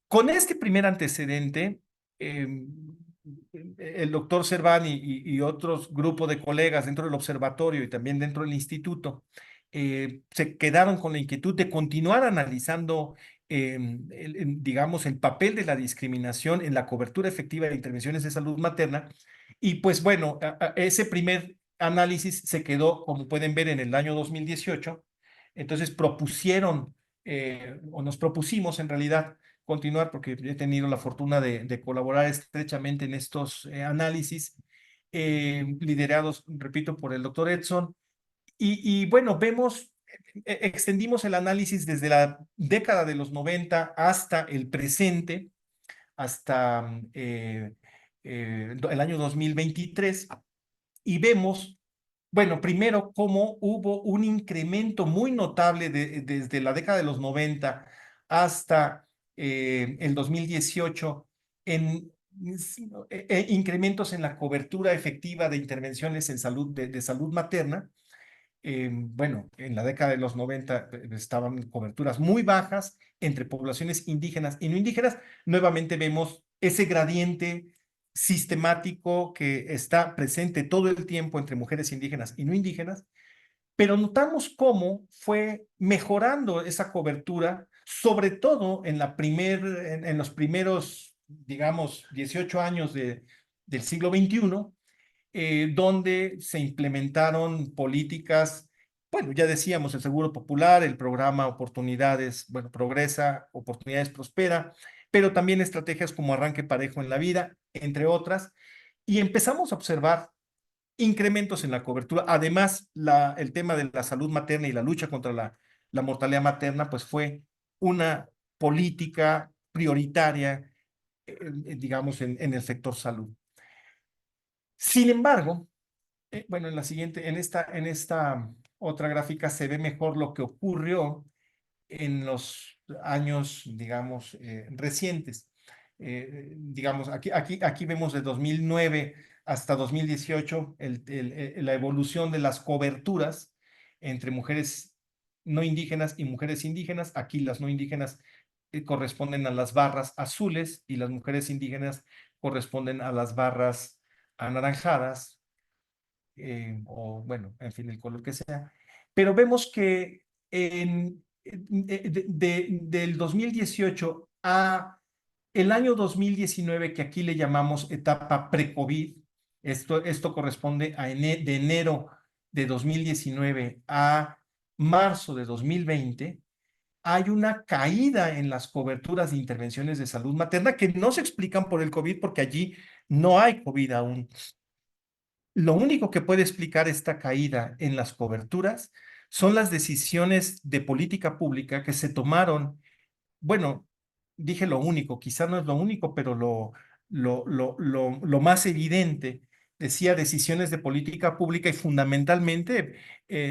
Con este primer antecedente, el doctor Serván y otros grupos de colegas dentro del observatorio y también dentro del instituto se quedaron con la inquietud de continuar analizando, digamos, el papel de la discriminación en la cobertura efectiva de intervenciones de salud materna. Y pues bueno, ese primer análisis se quedó, como pueden ver, en el año 2018. Entonces propusieron, o nos propusimos en realidad, continuar porque he tenido la fortuna de colaborar estrechamente en estos análisis liderados, repito, por el doctor Edson. Y bueno, vemos, extendimos el análisis desde la década de los 90 hasta el presente, hasta el año 2023, y vemos, bueno, primero cómo hubo un incremento muy notable desde la década de los 90 hasta el 2018 en incrementos en la cobertura efectiva de intervenciones en salud, de salud materna. Bueno, en la década de los 90 estaban coberturas muy bajas entre poblaciones indígenas y no indígenas. Nuevamente vemos ese gradiente sistemático que está presente todo el tiempo entre mujeres indígenas y no indígenas, pero notamos cómo fue mejorando esa cobertura, sobre todo en los primeros, digamos, 18 años del siglo XXI, donde se implementaron políticas, bueno, ya decíamos, el Seguro Popular, el programa Oportunidades, bueno, Progresa, Oportunidades Prospera, pero también estrategias como Arranque Parejo en la Vida, entre otras, y empezamos a observar incrementos en la cobertura. Además, el tema de la salud materna y la lucha contra la mortalidad materna, pues fue una política prioritaria, digamos, en el sector salud. Sin embargo, bueno, en la siguiente, en esta otra gráfica se ve mejor lo que ocurrió en los años, digamos, recientes. Digamos, aquí vemos de 2009 hasta 2018 la evolución de las coberturas entre mujeres no indígenas y mujeres indígenas. Aquí las no indígenas corresponden a las barras azules y las mujeres indígenas corresponden a las barras anaranjadas, o bueno, en fin, el color que sea. Pero vemos que del 2018 a el año 2019, que aquí le llamamos etapa pre-COVID, esto corresponde de enero de 2019 a marzo de 2020, hay una caída en las coberturas de intervenciones de salud materna que no se explican por el COVID porque allí no hay COVID aún. Lo único que puede explicar esta caída en las coberturas son las decisiones de política pública que se tomaron. Bueno, dije lo único, quizás no es lo único, pero lo más evidente decía decisiones de política pública y fundamentalmente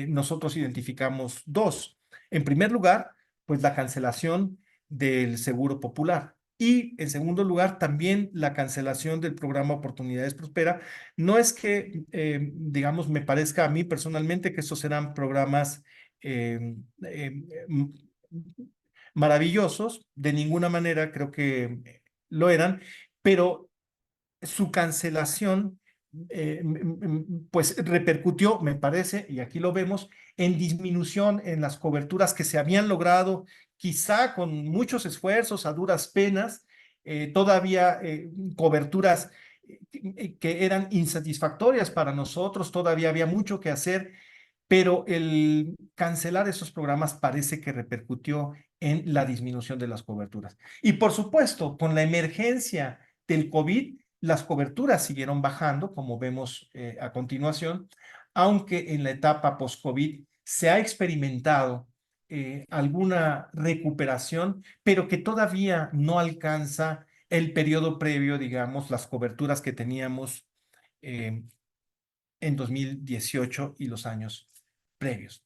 nosotros identificamos dos. En primer lugar, pues la cancelación del Seguro Popular. Y en segundo lugar, también la cancelación del programa Oportunidades Prospera. No es que, digamos, me parezca a mí personalmente que estos eran programas eh, eh, m- maravillosos, de ninguna manera creo que lo eran, pero su cancelación, pues repercutió, me parece, y aquí lo vemos, en disminución en las coberturas que se habían logrado, quizá con muchos esfuerzos, a duras penas, todavía coberturas que eran insatisfactorias para nosotros, todavía había mucho que hacer, pero el cancelar esos programas parece que repercutió en la disminución de las coberturas. Y por supuesto, con la emergencia del COVID, las coberturas siguieron bajando, como vemos a continuación, aunque en la etapa post-COVID se ha experimentado alguna recuperación, pero que todavía no alcanza el periodo previo, digamos, las coberturas que teníamos eh, en 2018 y los años previos.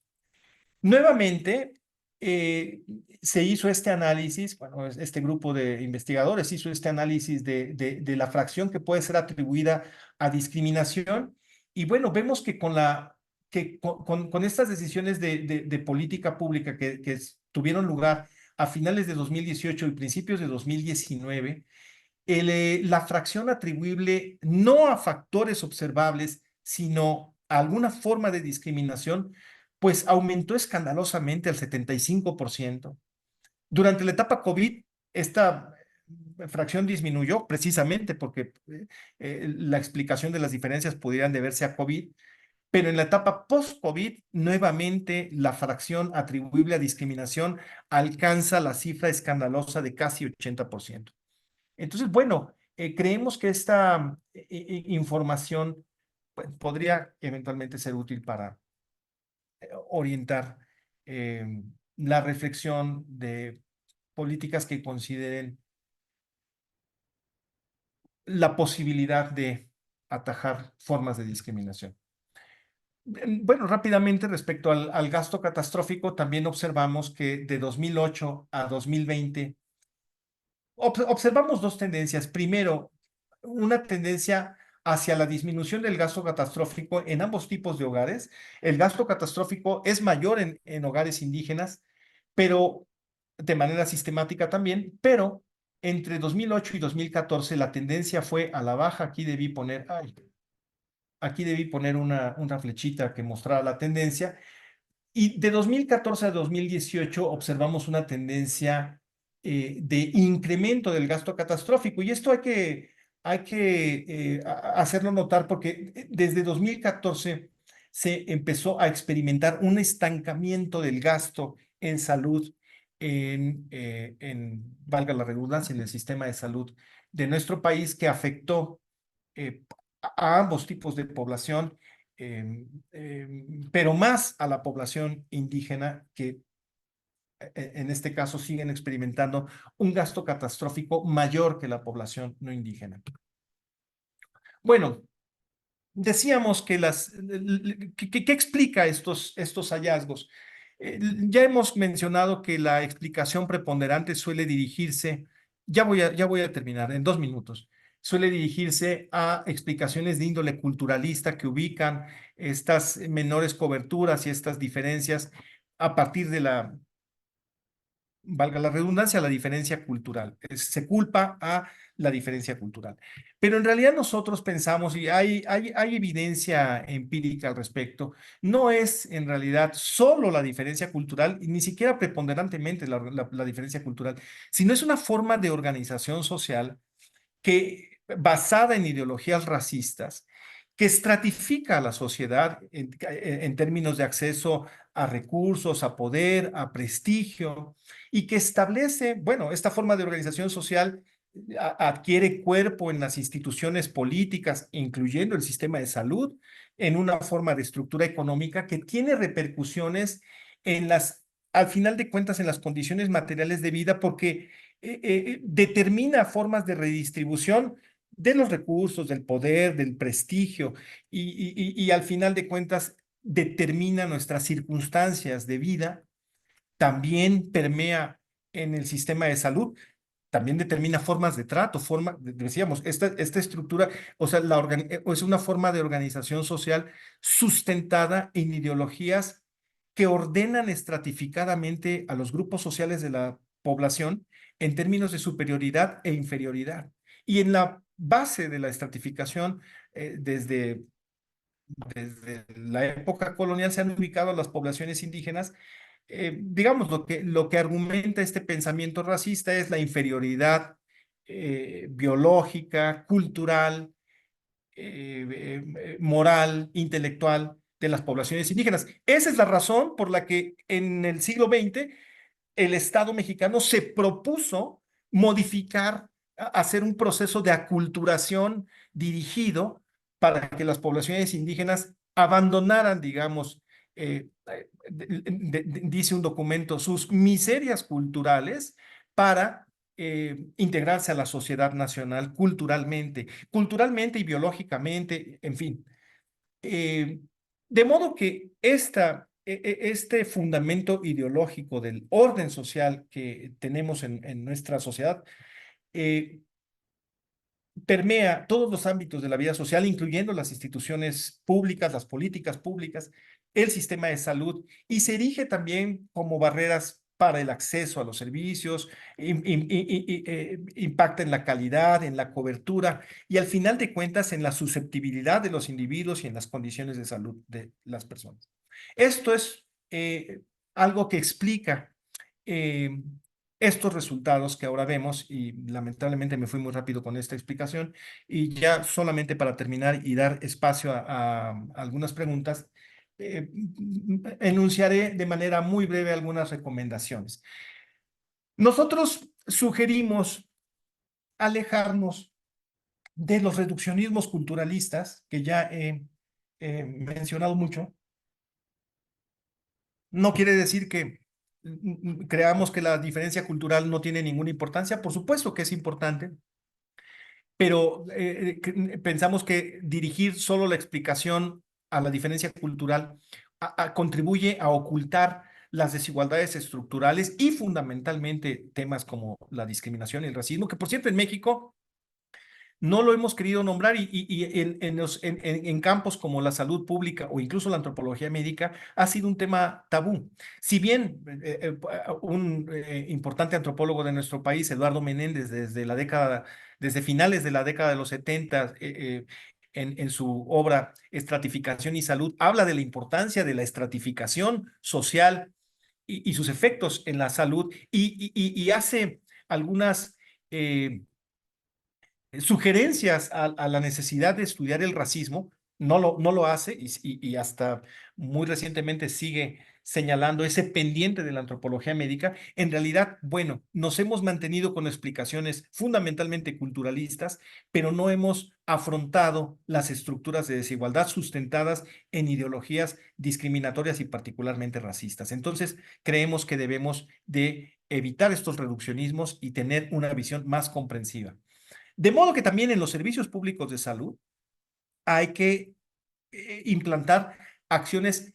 Nuevamente, eh, se hizo este análisis, bueno, este grupo de investigadores hizo este análisis de la fracción que puede ser atribuida a discriminación y bueno, vemos que con estas decisiones de política pública que tuvieron lugar a finales de 2018 y principios de 2019, la fracción atribuible no a factores observables, sino a alguna forma de discriminación, pues aumentó escandalosamente al 75%. Durante la etapa COVID, esta fracción disminuyó precisamente porque la explicación de las diferencias pudieran deberse a COVID, pero en la etapa post-COVID, nuevamente la fracción atribuible a discriminación alcanza la cifra escandalosa de casi 80%. Entonces, bueno, creemos que esta información pues, podría eventualmente ser útil para orientar eh, la reflexión de políticas que consideren la posibilidad de atajar formas de discriminación. Bueno, rápidamente respecto al gasto catastrófico, también observamos que de 2008 a 2020 observamos dos tendencias. Primero, una tendencia hacia la disminución del gasto catastrófico en ambos tipos de hogares. El gasto catastrófico es mayor en hogares indígenas, pero de manera sistemática también, pero entre 2008 y 2014 la tendencia fue a la baja. Aquí debí poner una flechita que mostrara la tendencia. Y de 2014 a 2018 observamos una tendencia de incremento del gasto catastrófico y esto hay que hacerlo notar porque desde 2014 se empezó a experimentar un estancamiento del gasto en salud, valga la redundancia, en el sistema de salud de nuestro país que afectó eh, a ambos tipos de población, pero más a la población indígena que en este caso siguen experimentando un gasto catastrófico mayor que la población no indígena. Bueno, decíamos que ¿qué explica estos hallazgos? Ya hemos mencionado que la explicación preponderante suele dirigirse, ya voy a terminar en 2 minutos, suele dirigirse a explicaciones de índole culturalista que ubican estas menores coberturas y estas diferencias a partir de valga la redundancia, la diferencia cultural. Se culpa a la diferencia cultural. Pero en realidad nosotros pensamos, y hay evidencia empírica al respecto, no es en realidad solo la diferencia cultural, y ni siquiera preponderantemente la diferencia cultural, sino es una forma de organización social que basada en ideologías racistas, que estratifica a la sociedad en términos de acceso a recursos, a poder, a prestigio, y que establece, bueno, esta forma de organización social adquiere cuerpo en las instituciones políticas, incluyendo el sistema de salud, en una forma de estructura económica que tiene repercusiones al final de cuentas, en las condiciones materiales de vida, porque determina formas de redistribución de los recursos, del poder, del prestigio y al final de cuentas determina nuestras circunstancias de vida, también permea en el sistema de salud, también determina formas de trato, decíamos, esta estructura, o sea, es una forma de organización social sustentada en ideologías que ordenan estratificadamente a los grupos sociales de la población en términos de superioridad e inferioridad. Y en la base de la estratificación, desde la época colonial se han ubicado a las poblaciones indígenas. Digamos, lo que argumenta este pensamiento racista es la inferioridad biológica, cultural, moral, intelectual de las poblaciones indígenas. Esa es la razón por la que en el siglo XX el Estado mexicano se propuso modificar, hacer un proceso de aculturación dirigido para que las poblaciones indígenas abandonaran, digamos, dice un documento, sus miserias culturales para integrarse a la sociedad nacional culturalmente y biológicamente, en fin. Eh, de modo que este fundamento ideológico del orden social que tenemos en nuestra sociedad eh, permea todos los ámbitos de la vida social, incluyendo las instituciones públicas, las políticas públicas, el sistema de salud, y se erige también como barreras para el acceso a los servicios, impacta en la calidad, en la cobertura y al final de cuentas en la susceptibilidad de los individuos y en las condiciones de salud de las personas. Esto es algo que explica eh, estos resultados que ahora vemos, y lamentablemente me fui muy rápido con esta explicación, y ya solamente para terminar y dar espacio a algunas preguntas, enunciaré de manera muy breve algunas recomendaciones. Nosotros sugerimos alejarnos de los reduccionismos culturalistas, que ya he mencionado mucho. No quiere decir que creamos que la diferencia cultural no tiene ninguna importancia. Por supuesto que es importante, pero pensamos que dirigir solo la explicación a la diferencia cultural contribuye a ocultar las desigualdades estructurales y fundamentalmente temas como la discriminación y el racismo, que por cierto en México no lo hemos querido nombrar y en campos como la salud pública o incluso la antropología médica ha sido un tema tabú. Si bien un importante antropólogo de nuestro país, Eduardo Menéndez, desde finales de la década de los 70, en su obra Estratificación y Salud, habla de la importancia de la estratificación social y sus efectos en la salud y hace algunas sugerencias a la necesidad de estudiar el racismo, no lo hace y hasta muy recientemente sigue señalando ese pendiente de la antropología médica. En realidad, bueno, nos hemos mantenido con explicaciones fundamentalmente culturalistas, pero no hemos afrontado las estructuras de desigualdad sustentadas en ideologías discriminatorias y particularmente racistas. Entonces, creemos que debemos de evitar estos reduccionismos y tener una visión más comprensiva. De modo que también en los servicios públicos de salud hay que implantar acciones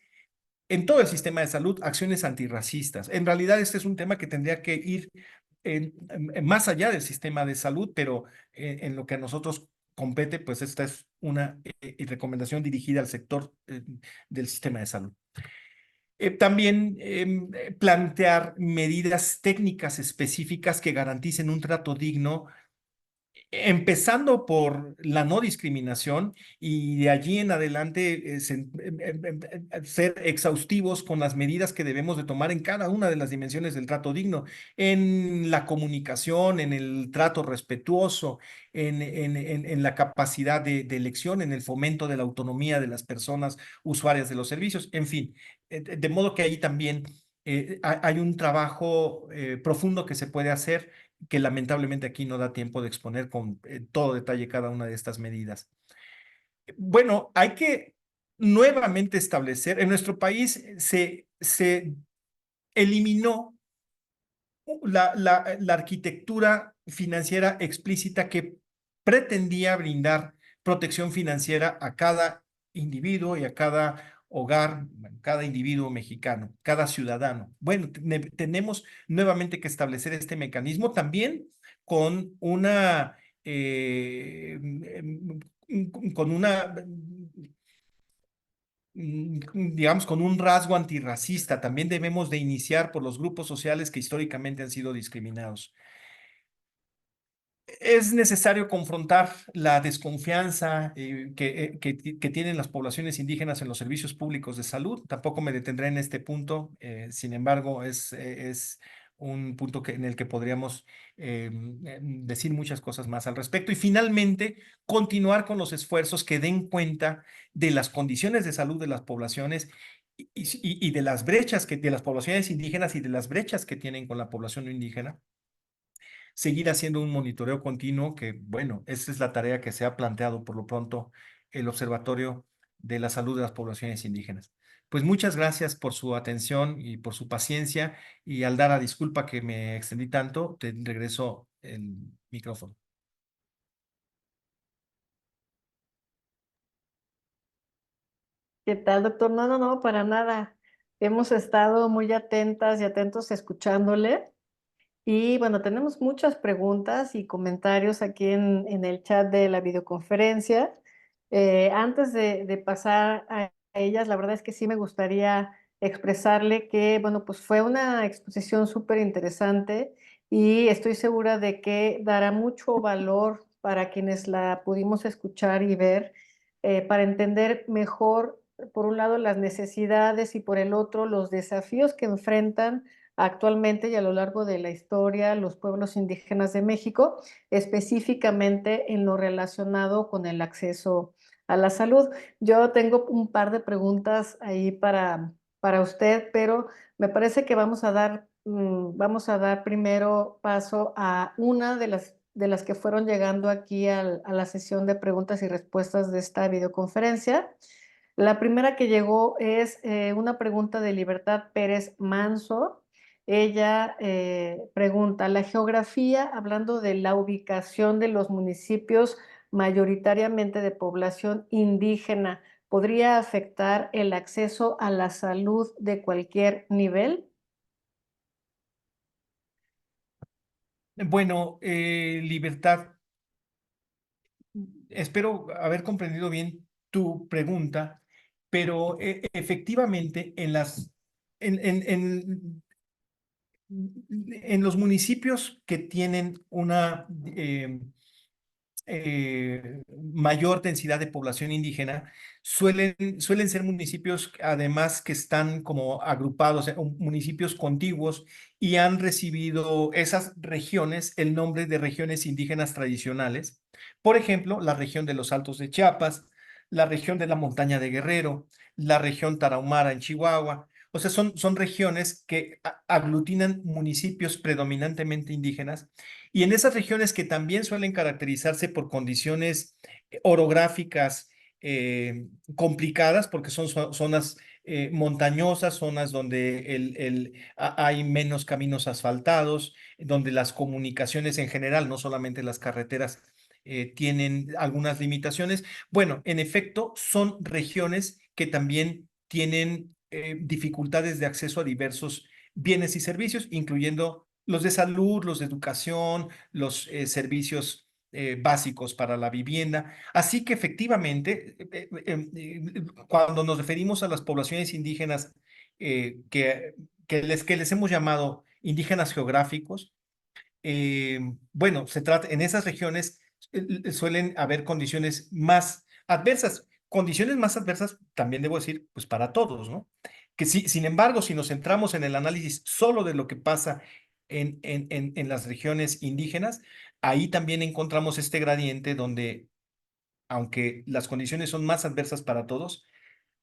en todo el sistema de salud, acciones antirracistas. En realidad, este es un tema que tendría que ir más allá del sistema de salud, pero en lo que a nosotros compete, pues esta es una recomendación dirigida al sector del sistema de salud. También plantear medidas técnicas específicas que garanticen un trato digno, empezando por la no discriminación y de allí en adelante ser exhaustivos con las medidas que debemos de tomar en cada una de las dimensiones del trato digno, en la comunicación, en el trato respetuoso, en la capacidad de elección, en el fomento de la autonomía de las personas usuarias de los servicios, en fin, de modo que ahí también hay un trabajo profundo que se puede hacer que lamentablemente aquí no da tiempo de exponer con todo detalle cada una de estas medidas. Bueno, hay que nuevamente establecer, en nuestro país se eliminó la arquitectura financiera explícita que pretendía brindar protección financiera a cada individuo y a cada hogar, cada individuo mexicano, cada ciudadano. Bueno, tenemos nuevamente que establecer este mecanismo también con una, con una, digamos, con un rasgo antirracista. También debemos de iniciar por los grupos sociales que históricamente han sido discriminados. Es necesario confrontar la desconfianza que tienen las poblaciones indígenas en los servicios públicos de salud. Tampoco me detendré en este punto, sin embargo, es un punto en el que podríamos decir muchas cosas más al respecto. Y finalmente, continuar con los esfuerzos que den cuenta de las condiciones de salud de las poblaciones y de las brechas de las poblaciones indígenas y de las brechas que tienen con la población no indígena, seguir haciendo un monitoreo continuo que, bueno, esa es la tarea que se ha planteado por lo pronto el Observatorio de la Salud de las Poblaciones Indígenas. Pues muchas gracias por su atención y por su paciencia, y Aldara, disculpa que me extendí tanto, te regreso el micrófono. ¿Qué tal, doctor? No, no, no, para nada. Hemos estado muy atentas y atentos escuchándole. Y bueno, tenemos muchas preguntas y comentarios aquí en el chat de la videoconferencia. Antes de pasar a ellas, la verdad es que sí me gustaría expresarle que, bueno, pues fue una exposición súper interesante y estoy segura de que dará mucho valor para quienes la pudimos escuchar y ver, para entender mejor, por un lado, las necesidades y por el otro, los desafíos que enfrentan actualmente y a lo largo de la historia los pueblos indígenas de México, específicamente en lo relacionado con el acceso a la salud. Yo tengo un par de preguntas ahí para usted, pero me parece que vamos a dar primero paso a una de las que fueron llegando aquí a la sesión de preguntas y respuestas de esta videoconferencia. La primera que llegó es una pregunta de Libertad Pérez Manso. Ella pregunta, la geografía, hablando de la ubicación de los municipios mayoritariamente de población indígena, ¿podría afectar el acceso a la salud de cualquier nivel? Bueno, Libertad, espero haber comprendido bien tu pregunta, pero efectivamente en los municipios que tienen una mayor densidad de población indígena, suelen ser municipios además que están como agrupados, municipios contiguos, y han recibido esas regiones el nombre de regiones indígenas tradicionales. Por ejemplo, la región de los Altos de Chiapas, la región de la Montaña de Guerrero, la región Tarahumara en Chihuahua. O sea, son regiones que aglutinan municipios predominantemente indígenas, y en esas regiones que también suelen caracterizarse por condiciones orográficas complicadas, porque son zonas montañosas, zonas donde hay menos caminos asfaltados, donde las comunicaciones en general, no solamente las carreteras, tienen algunas limitaciones. Bueno, en efecto, son regiones que también tienen dificultades de acceso a diversos bienes y servicios, incluyendo los de salud, los de educación, los servicios básicos para la vivienda. Así que efectivamente, cuando nos referimos a las poblaciones indígenas que les hemos llamado indígenas geográficos, bueno, en esas regiones suelen haber condiciones más adversas, también debo decir, pues para todos, ¿no? Que sí, sin embargo, si nos centramos en el análisis solo de lo que pasa en las regiones indígenas, ahí también encontramos este gradiente donde, aunque las condiciones son más adversas para todos,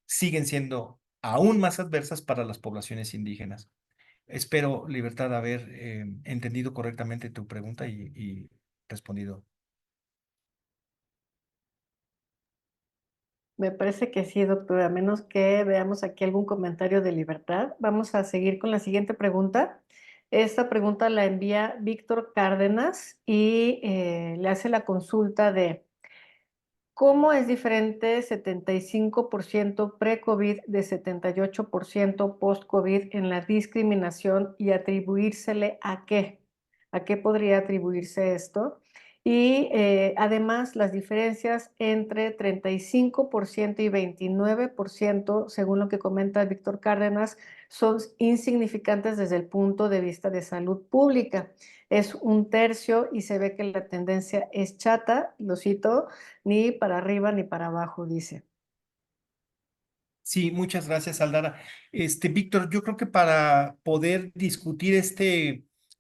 siguen siendo aún más adversas para las poblaciones indígenas. Espero, Libertad, haber entendido correctamente tu pregunta y respondido. Me parece que sí, doctor, a menos que veamos aquí algún comentario de Libertad. Vamos a seguir con la siguiente pregunta. Esta pregunta la envía Víctor Cárdenas y le hace la consulta de ¿cómo es diferente 75% pre-COVID de 78% post-COVID en la discriminación y atribuírsele a qué? ¿A qué podría atribuirse esto? Y además las diferencias entre 35% y 29%, según lo que comenta Víctor Cárdenas, son insignificantes desde el punto de vista de salud pública. Es un tercio y se ve que la tendencia es chata, lo cito, ni para arriba ni para abajo, dice. Sí, muchas gracias, Aldara. Víctor, yo creo que para poder discutir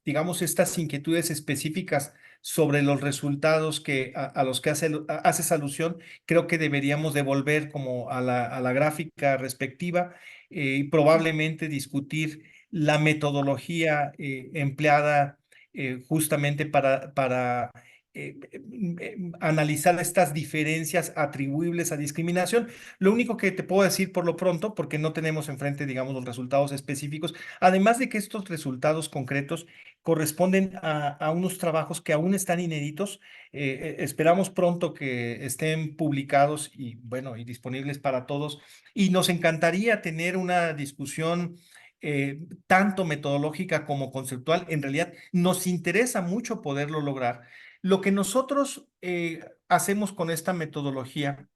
digamos, estas inquietudes específicas sobre los resultados a los que haces alusión, creo que deberíamos devolver como a la gráfica respectiva y probablemente discutir la metodología empleada justamente analizar estas diferencias atribuibles a discriminación. Lo único que te puedo decir por lo pronto, porque no tenemos enfrente, digamos, los resultados específicos, además de que estos resultados concretos corresponden a unos trabajos que aún están inéditos, esperamos pronto que estén publicados y, bueno, y disponibles para todos. Y nos encantaría tener una discusión tanto metodológica como conceptual. En realidad, nos interesa mucho poderlo lograr. Lo que nosotros hacemos con esta metodología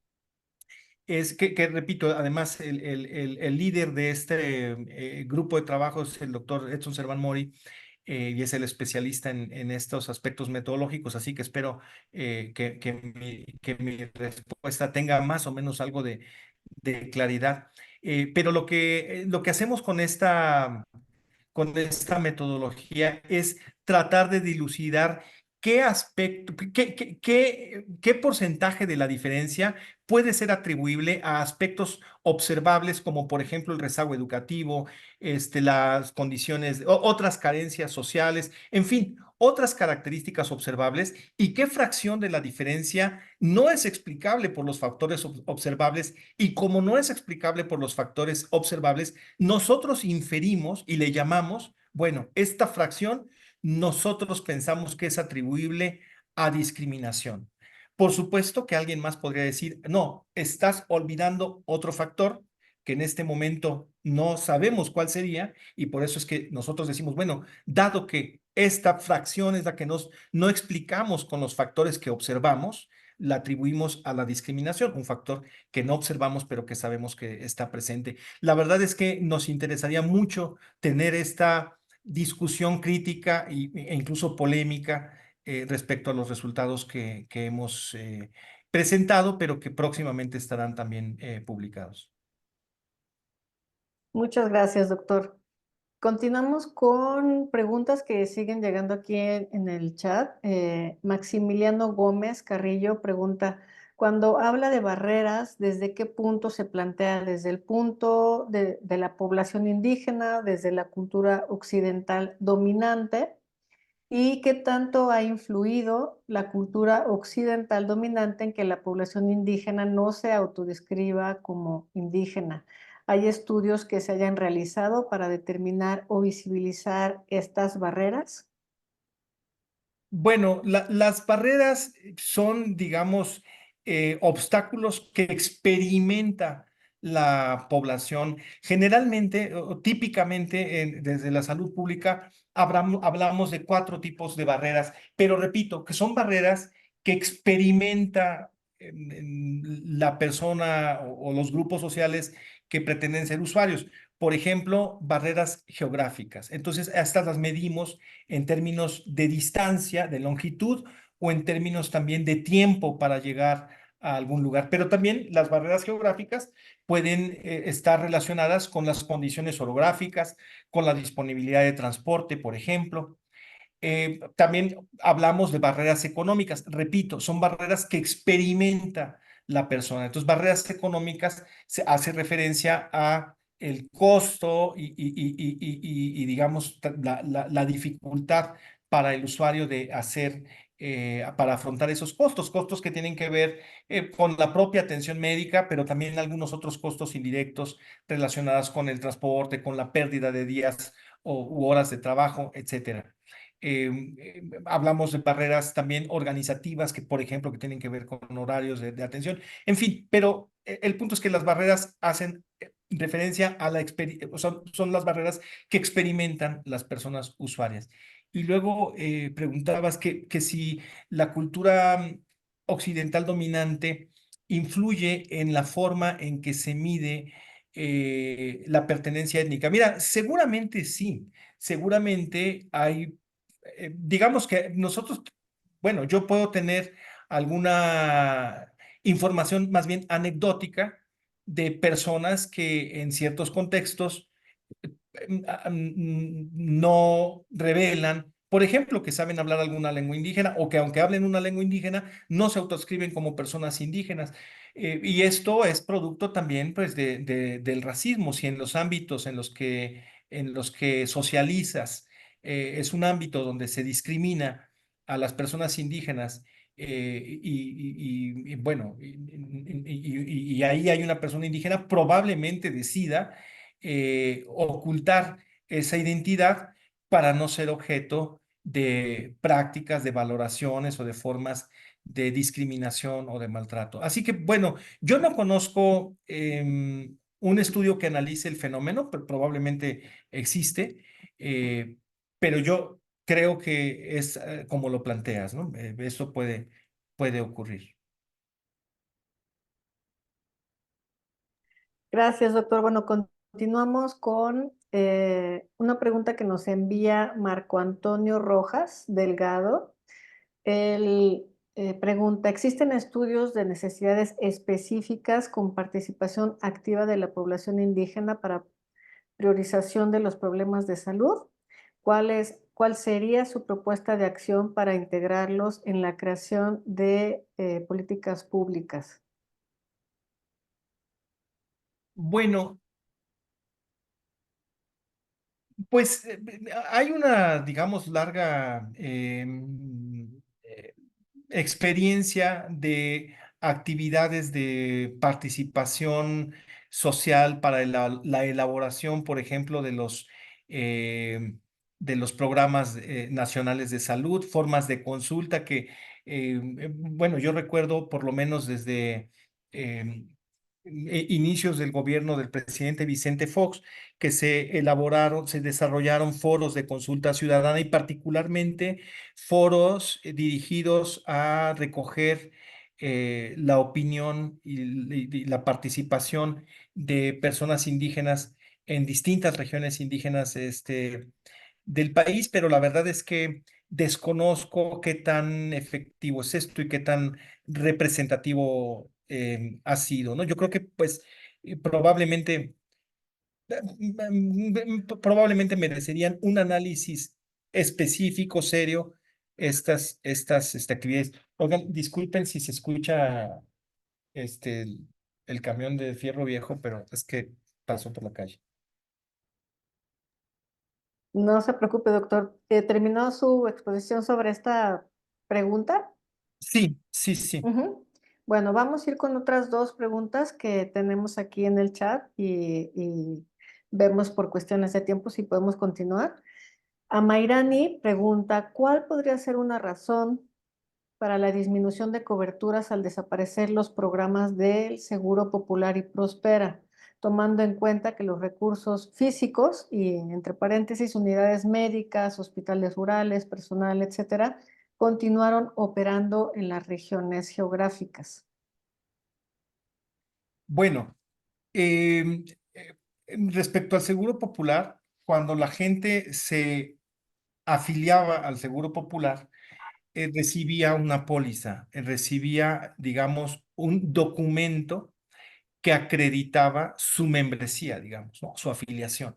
es repito, además, el líder de este grupo de trabajo es el doctor Edson Servan Mori, y es el especialista en estos aspectos metodológicos, así que espero que mi respuesta tenga más o menos algo de claridad. Pero lo que hacemos con esta metodología es tratar de dilucidar qué aspecto, qué porcentaje de la diferencia puede ser atribuible a aspectos observables, como por ejemplo el rezago educativo, las condiciones, otras carencias sociales, en fin, otras características observables, y qué fracción de la diferencia no es explicable por los factores observables, y como no es explicable por los factores observables, nosotros inferimos y le llamamos, bueno, esta fracción nosotros pensamos que es atribuible a discriminación. Por supuesto que alguien más podría decir, no, estás olvidando otro factor que en este momento no sabemos cuál sería, y por eso es que nosotros decimos, bueno, dado que esta fracción es la que no explicamos con los factores que observamos, la atribuimos a la discriminación, un factor que no observamos pero que sabemos que está presente. La verdad es que nos interesaría mucho tener esta discusión crítica e incluso polémica respecto a los resultados que hemos presentado, pero que próximamente estarán también publicados. Muchas gracias, doctor. Continuamos con preguntas que siguen llegando aquí en el chat. Maximiliano Gómez Carrillo pregunta, cuando habla de barreras, ¿desde qué punto se plantea? ¿Desde el punto de la población indígena, desde la cultura occidental dominante? ¿Y qué tanto ha influido la cultura occidental dominante en que la población indígena no se autodescriba como indígena? ¿Hay estudios que se hayan realizado para determinar o visibilizar estas barreras? Bueno, las barreras son, digamos, obstáculos que experimenta la población. Generalmente, o típicamente, desde la salud pública, hablamos de cuatro tipos de barreras, pero repito, que son barreras que experimenta la persona o los grupos sociales que pretenden ser usuarios. Por ejemplo, barreras geográficas. Entonces, estas las medimos en términos de distancia, de longitud, o en términos también de tiempo para llegar a algún lugar. Pero también las barreras geográficas pueden estar relacionadas con las condiciones orográficas, con la disponibilidad de transporte, por ejemplo. También hablamos de barreras económicas. Repito, son barreras que experimenta la persona. Entonces, barreras económicas se hace referencia a el costo y digamos, la dificultad para el usuario de para afrontar esos costos, costos que tienen que ver con la propia atención médica, pero también algunos otros costos indirectos relacionados con el transporte, con la pérdida de días u horas de trabajo, etcétera. Hablamos de barreras también organizativas que, por ejemplo, que tienen que ver con horarios de atención. En fin, pero el punto es que las barreras hacen referencia a la experiencia, son las barreras que experimentan las personas usuarias. Y luego preguntabas que si la cultura occidental dominante influye en la forma en que se mide la pertenencia étnica. Mira, seguramente sí, seguramente hay, digamos que nosotros, bueno, yo puedo tener alguna información más bien anecdótica de personas que en ciertos contextos no revelan, por ejemplo, que saben hablar alguna lengua indígena o que aunque hablen una lengua indígena, no se autoescriben como personas indígenas. Y esto es producto también pues, del racismo. Si en los ámbitos en los que socializas es un ámbito donde se discrimina a las personas indígenas, bueno, y ahí hay una persona indígena, probablemente decida ocultar esa identidad para no ser objeto de prácticas, de valoraciones o de formas de discriminación o de maltrato. Así que, bueno, yo no conozco un estudio que analice el fenómeno, pero probablemente existe, eh, pero yo creo que es como lo planteas, ¿no? Eso puede ocurrir. Gracias, doctor. Bueno, continuamos con una pregunta que nos envía Marco Antonio Rojas Delgado. Él pregunta, ¿existen estudios de necesidades específicas con participación activa de la población indígena para priorización de los problemas de salud? ¿Cuál sería su propuesta de acción para integrarlos en la creación de políticas públicas? Bueno, pues hay una, digamos, larga experiencia de actividades de participación social para la elaboración, por ejemplo, de los programas nacionales de salud, formas de consulta que, bueno, yo recuerdo por lo menos desde inicios del gobierno del presidente Vicente Fox, que se desarrollaron foros de consulta ciudadana y particularmente foros dirigidos a recoger la opinión y la participación de personas indígenas en distintas regiones indígenas del país, pero la verdad es que desconozco qué tan efectivo es esto y qué tan representativo ha sido, ¿no? Yo creo que pues probablemente probablemente merecerían un análisis específico, serio, estas actividades. Oigan, disculpen si se escucha el camión de fierro viejo, pero es que pasó por la calle. No se preocupe, doctor. ¿Terminó su exposición sobre esta pregunta? Sí, sí, sí. Ujú. Bueno, vamos a ir con otras dos preguntas que tenemos aquí en el chat y vemos por cuestiones de tiempo si podemos continuar. Amairani pregunta, ¿cuál podría ser una razón para la disminución de coberturas al desaparecer los programas del Seguro Popular y Prospera, tomando en cuenta que los recursos físicos y, entre paréntesis, unidades médicas, hospitales rurales, personal, etcétera, continuaron operando en las regiones geográficas? Bueno, eh, respecto al Seguro Popular, cuando la gente se afiliaba al Seguro Popular, recibía una póliza, recibía, digamos, un documento que acreditaba su membresía, digamos, ¿no? Su afiliación.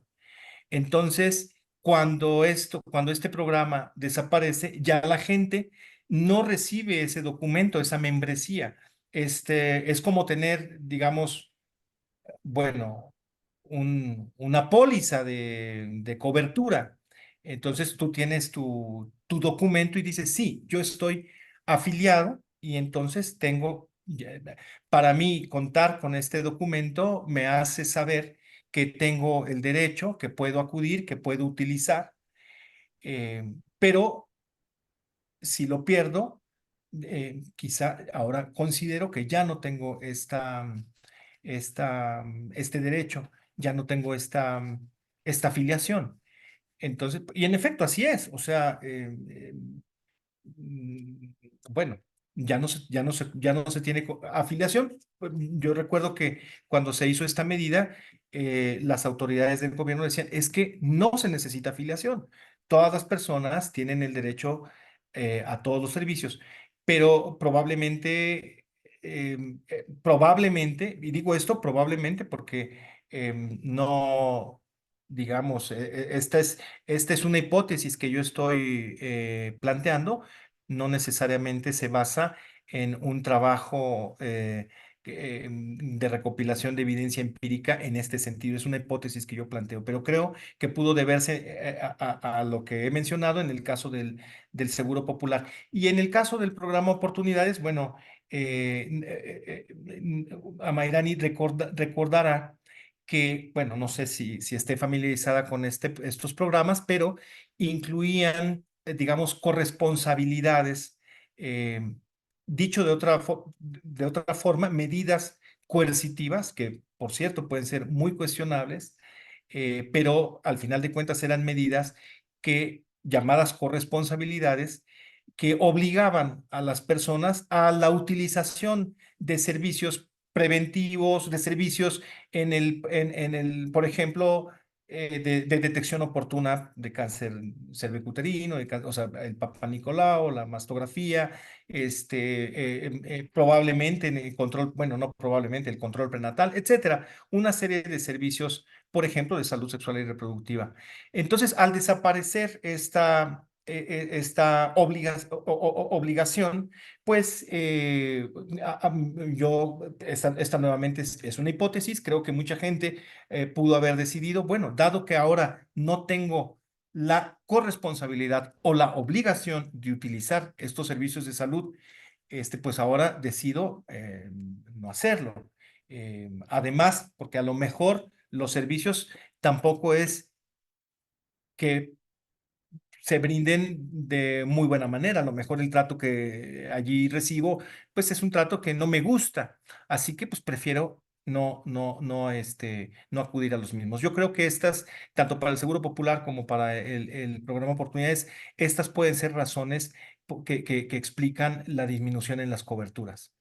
Entonces, cuando este programa desaparece, ya la gente no recibe ese documento, esa membresía. Es como tener, digamos, bueno, una póliza de cobertura. Entonces tú tienes tu documento y dices, sí, yo estoy afiliado y entonces para mí contar con este documento me hace saber que tengo el derecho, que puedo acudir, que puedo utilizar, pero si lo pierdo, quizá ahora considero que ya no tengo este derecho, ya no tengo esta afiliación. Entonces, y en efecto, así es. O sea, mm, bueno, ya no se tiene afiliación. Pues, yo recuerdo que cuando se hizo esta medida, las autoridades del gobierno decían, es que no se necesita afiliación. Todas las personas tienen el derecho a todos los servicios, pero probablemente, y digo esto probablemente porque no, digamos, esta es una hipótesis que yo estoy planteando, no necesariamente se basa en un trabajo de recopilación de evidencia empírica en este sentido. Es una hipótesis que yo planteo, pero creo que pudo deberse a lo que he mencionado en el caso del Seguro Popular. Y en el caso del programa Oportunidades, bueno, Amairani recordará que, bueno, no sé si esté familiarizada con estos programas, pero incluían, digamos, corresponsabilidades, eh, dicho de otra forma, medidas coercitivas, que por cierto pueden ser muy cuestionables, pero al final de cuentas eran medidas llamadas corresponsabilidades, que obligaban a las personas a la utilización de servicios preventivos, de servicios por ejemplo, de detección oportuna de cáncer cervicuterino, o sea, el Papa Nicolau, la mastografía, probablemente en el control, bueno, no probablemente, el control prenatal, etcétera. Una serie de servicios, por ejemplo, de salud sexual y reproductiva. Entonces, al desaparecer esta obligación, pues esta nuevamente es una hipótesis. Creo que mucha gente pudo haber decidido, bueno, dado que ahora no tengo la corresponsabilidad o la obligación de utilizar estos servicios de salud, pues ahora decido no hacerlo. Además, porque a lo mejor los servicios tampoco es que se brinden de muy buena manera. A lo mejor el trato que allí recibo, pues es un trato que no me gusta. Así que pues prefiero no acudir a los mismos. Yo creo que tanto para el Seguro Popular como para el programa Oportunidades, estas pueden ser razones que explican la disminución en las coberturas.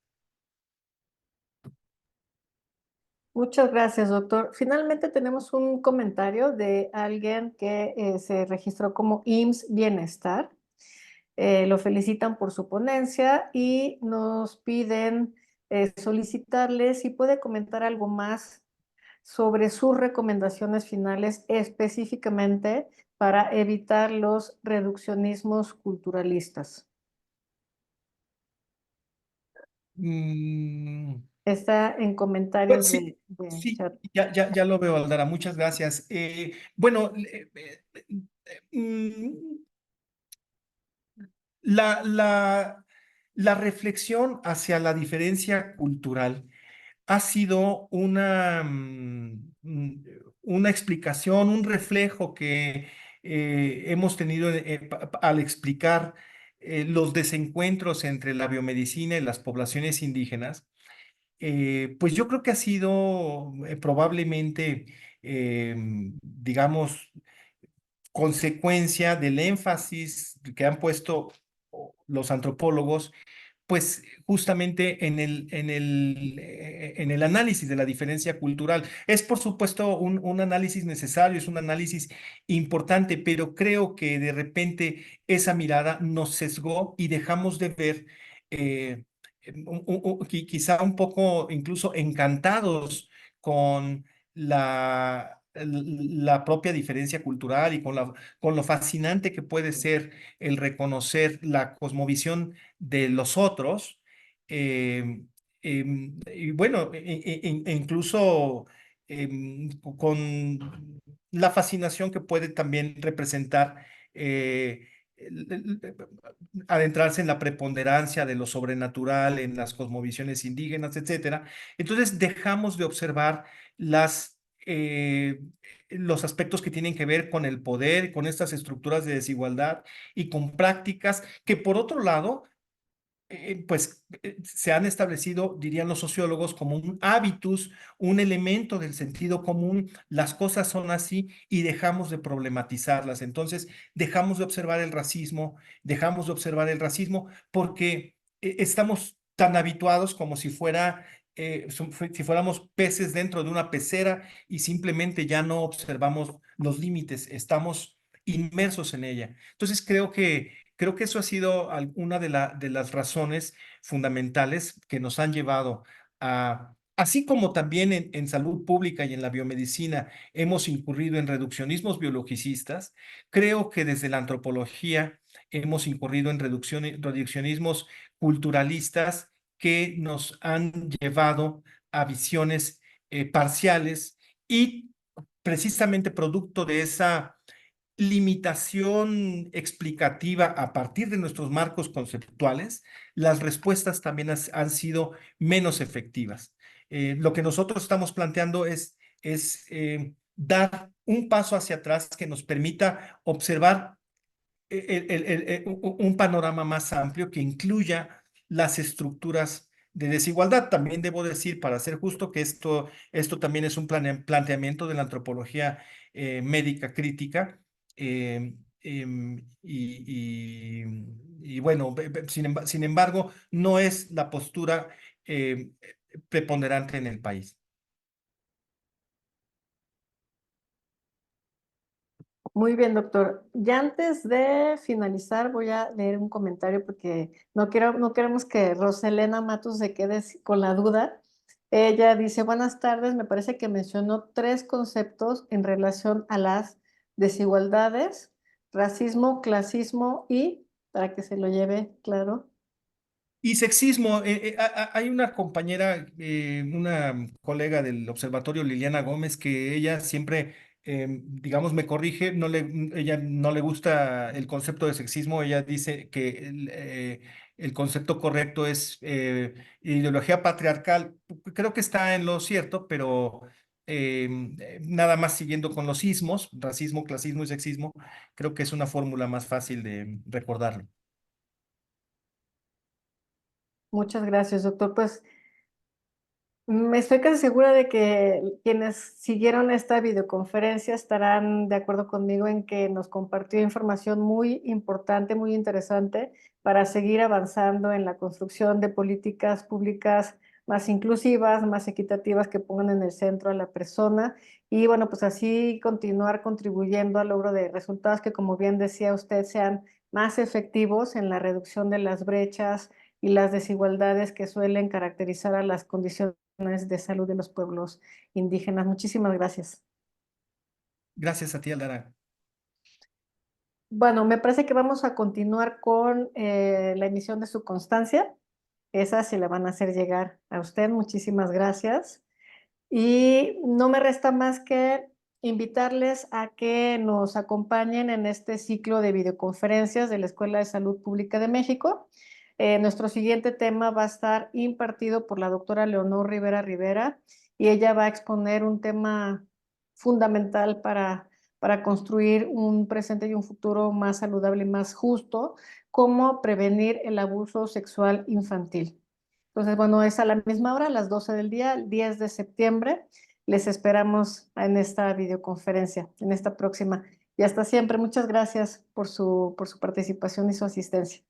Muchas gracias, doctor. Finalmente tenemos un comentario de alguien que se registró como IMSS Bienestar. Lo felicitan por su ponencia y nos piden solicitarle si puede comentar algo más sobre sus recomendaciones finales específicamente para evitar los reduccionismos culturalistas. Mm, Está en comentarios Pues sí, de sí, chat. ya lo veo, Aldara, muchas gracias. Bueno, la, la, la reflexión hacia la diferencia cultural ha sido una explicación, un reflejo que hemos tenido al explicar los desencuentros entre la biomedicina y las poblaciones indígenas. Pues yo creo que ha sido probablemente, digamos, consecuencia del énfasis que han puesto los antropólogos, pues justamente en el análisis de la diferencia cultural. Es por supuesto un análisis necesario, es un análisis importante, pero creo que de repente esa mirada nos sesgó y dejamos de ver, quizá un poco incluso encantados con la propia diferencia cultural y con lo fascinante que puede ser el reconocer la cosmovisión de los otros. Y bueno, incluso con la fascinación que puede también representar el- el- adentrarse en la preponderancia de lo sobrenatural, en las cosmovisiones indígenas, etcétera. Entonces dejamos de observar las los aspectos que tienen que ver con el poder, con estas estructuras de desigualdad y con prácticas que por otro lado se han establecido, dirían los sociólogos, como un hábitus, un elemento del sentido común. Las cosas son así y dejamos de problematizarlas. Entonces, dejamos de observar el racismo porque estamos tan habituados como si si fuéramos peces dentro de una pecera y simplemente ya no observamos los límites, estamos inmersos en ella. Entonces, creo que eso ha sido una de las razones fundamentales que nos han llevado así como también en salud pública y en la biomedicina hemos incurrido en reduccionismos biologicistas, creo que desde la antropología hemos incurrido en reduccionismos culturalistas que nos han llevado a visiones parciales y precisamente producto de esa limitación explicativa a partir de nuestros marcos conceptuales, las respuestas también han sido menos efectivas. Lo que nosotros estamos planteando es dar un paso hacia atrás que nos permita observar un panorama más amplio que incluya las estructuras de desigualdad. También debo decir, para ser justo, que esto también es un planteamiento de la antropología médica crítica. Y bueno, sin embargo, no es la postura eh, preponderante en el país. Muy bien, doctor. Ya antes de finalizar, voy a leer un comentario porque no queremos que Roselena Matus se quede con la duda. Ella dice, buenas tardes, me parece que mencionó tres conceptos en relación a las desigualdades, racismo, clasismo y, para que se lo lleve claro. Y sexismo, hay una compañera, una colega del observatorio, Liliana Gómez, que ella siempre, digamos, me corrige, ella no le gusta el concepto de sexismo, ella dice que el concepto correcto es ideología patriarcal. Creo que está en lo cierto, pero nada más siguiendo con los ismos, racismo, clasismo y sexismo, creo que es una fórmula más fácil de recordarlo. Muchas gracias, doctor. Pues me estoy casi segura de que quienes siguieron esta videoconferencia estarán de acuerdo conmigo en que nos compartió información muy importante, muy interesante para seguir avanzando en la construcción de políticas públicas más inclusivas, más equitativas, que pongan en el centro a la persona y bueno, pues así continuar contribuyendo al logro de resultados que, como bien decía usted, sean más efectivos en la reducción de las brechas y las desigualdades que suelen caracterizar a las condiciones de salud de los pueblos indígenas. Muchísimas gracias. Gracias a ti, Aldara. Bueno, me parece que vamos a continuar con la emisión de su constancia. Esa se la van a hacer llegar a usted. Muchísimas gracias. Y no me resta más que invitarles a que nos acompañen en este ciclo de videoconferencias de la Escuela de Salud Pública de México. Nuestro siguiente tema va a estar impartido por la doctora Leonor Rivera Rivera y ella va a exponer un tema fundamental para construir un presente y un futuro más saludable y más justo, cómo prevenir el abuso sexual infantil. Entonces, bueno, es a la misma hora, a las 12 del día, el 10 de septiembre. Les esperamos en esta videoconferencia, en esta próxima. Y hasta siempre. Muchas gracias por su participación y su asistencia.